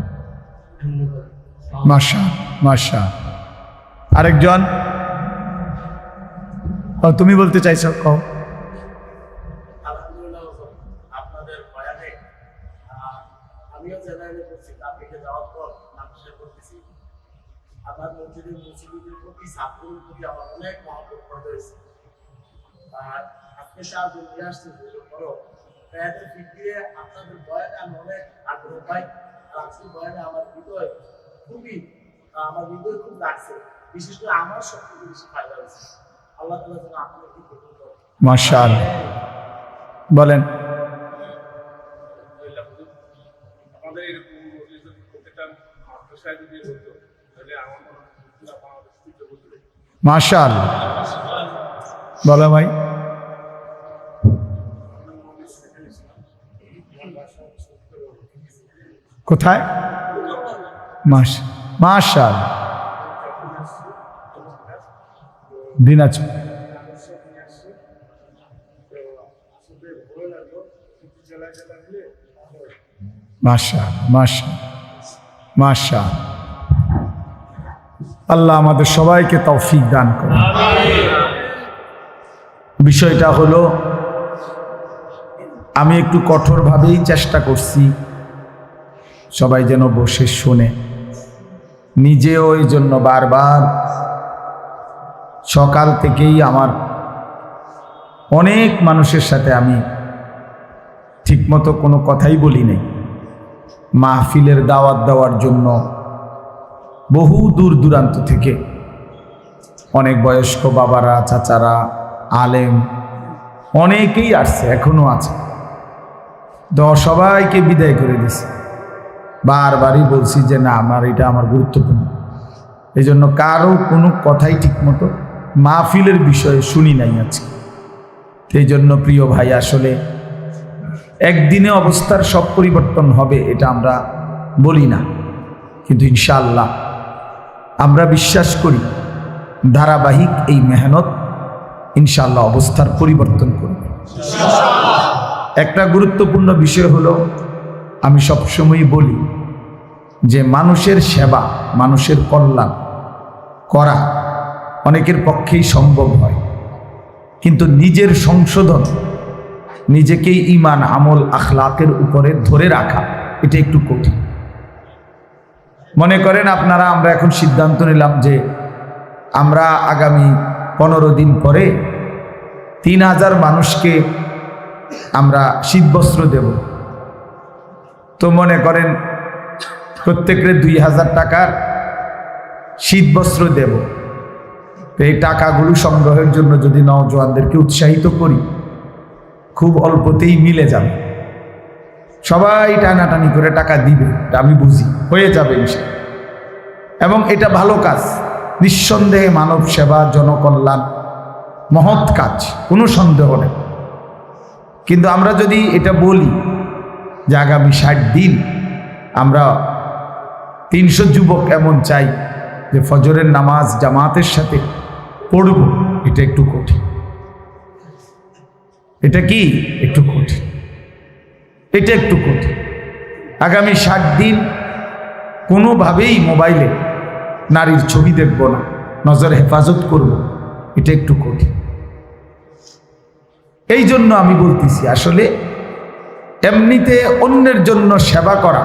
মাশাআল্লাহ। আরেকজন, তুমি বলতে চাইছো, কও। আলহামদুলিল্লাহ, আপনাদের বয়ানে আমিও জেনারেলে করছি, তাবলীগে যাওয়ার পর নামাজে করতেছি। আমার মসজিদের মুসলিমদের প্রতি, ছাত্রদের প্রতি আমার অনেক মহব্বত হয়েছে। আর আজকে সাহায্য নিয়ে আসছি বড় এদের দিক দিয়ে আপনাদের বয়ানে আমি অনেক আগ্রহ পাই। আর আজকের বয়ানে আমার হৃদয় খুব লাগছে, বিশেষ করে আমার সবথেকে বেশি ফায়দা হয়েছে। আল্লাহ তাআলা যেন আপনাদেরকে কবুল করেন। মাশাআল্লাহ, বলেন। আমাদের এরকম প্রত্যেকটা মাদ্রাসায় যদি হতো তাহলে আমার মাশাআল্লাহ, বলো ভাই। কোথায়? মাশাআল্লাহ, দিনাজপুর। মাশাআল্লাহ। আল্লাহ আমাদের সবাইকে তৌফিক দান করুন। বিষয়টা হলো, আমি একটু কঠোরভাবেই চেষ্টা করছি সবাই যেন বসে শোনে, নিজেও এই জন্য বারবার সকাল থেকেই আমার অনেক মানুষের সাথে আমি ঠিকমতো কোনো কথাই বলি নাই। মাহফিলের দাওয়াত দেওয়ার জন্য বহু দূর দূরান্ত থেকে অনেক বয়স্ক বাবারা, চাচারা, আলেম অনেকেই আসছে, এখনো আছে। সবাইকে বিদায় করে দিছি। বারবারই বলছি যে না, এটা আমার গুরুত্বপূর্ণ। এই জন্য কারো কোনো কথাই ঠিকমতো মাহফিলের বিষয়ে শুনি নাই আজকে। এই জন্য প্রিয় ভাই, আসলে একদিনে অবস্থার সব পরিবর্তন হবে এটা আমরা বলি না, কিন্তু ইনশাআল্লাহ আমরা বিশ্বাস করি ধারাবাহিক এই মেহনত ইনশাআল্লাহ অবস্থার পরিবর্তন করবে। একটা গুরুত্বপূর্ণ বিষয় হলো, আমি সবসময় বলি যে মানুষের সেবা, মানুষের কল্যাণ করা অনেকের পক্ষেই সম্ভব হয়, কিন্তু নিজের সংশোধন, নিজেকেই ঈমান, আমল, আখলাকের উপরে ধরে রাখা এটা একটু কঠিন। মনে করেন আপনারা, আমরা এখন সিদ্ধান্ত নিলাম যে আমরা আগামী 15 দিন পরে 3000 মানুষকে আমরা শীতবস্ত্র দেব। তো মনে করেন প্রত্যেকের 2000 টাকার শীতবস্ত্র দেব। তো এই টাকাগুলো সংগ্রহের জন্য যদি নওজোয়ানদেরকে উৎসাহিত করি, খুব অল্পতেই মিলে যাবে। সবাই টানাটানি করে টাকা দিবে, আমি বুঝি, হয়ে যাবে ইনশাআল্লাহ। এবং এটা ভালো কাজ, নিঃসন্দেহে মানব সেবা, জনকল্যাণ, মহৎ কাজ, কোনো সন্দেহ নেই। কিন্তু আমরা যদি এটা বলি যে আগামী 60 দিন আমরা 300 যুবক এমন চাই যে ফজরের নামাজ জামাতের সাথে পড়ব, এটা একটু কঠিন। এটা কি একটু কঠিন, এটা একটু কঠিন। আগামী 60 দিন কোনোভাবেই মোবাইলে নারীর ছবি দেখব না, নজর হেফাজত করব, এটা একটু কঠিন। এই জন্য আমি বলতেছি, আসলে এমনিতে অন্যের জন্য সেবা করা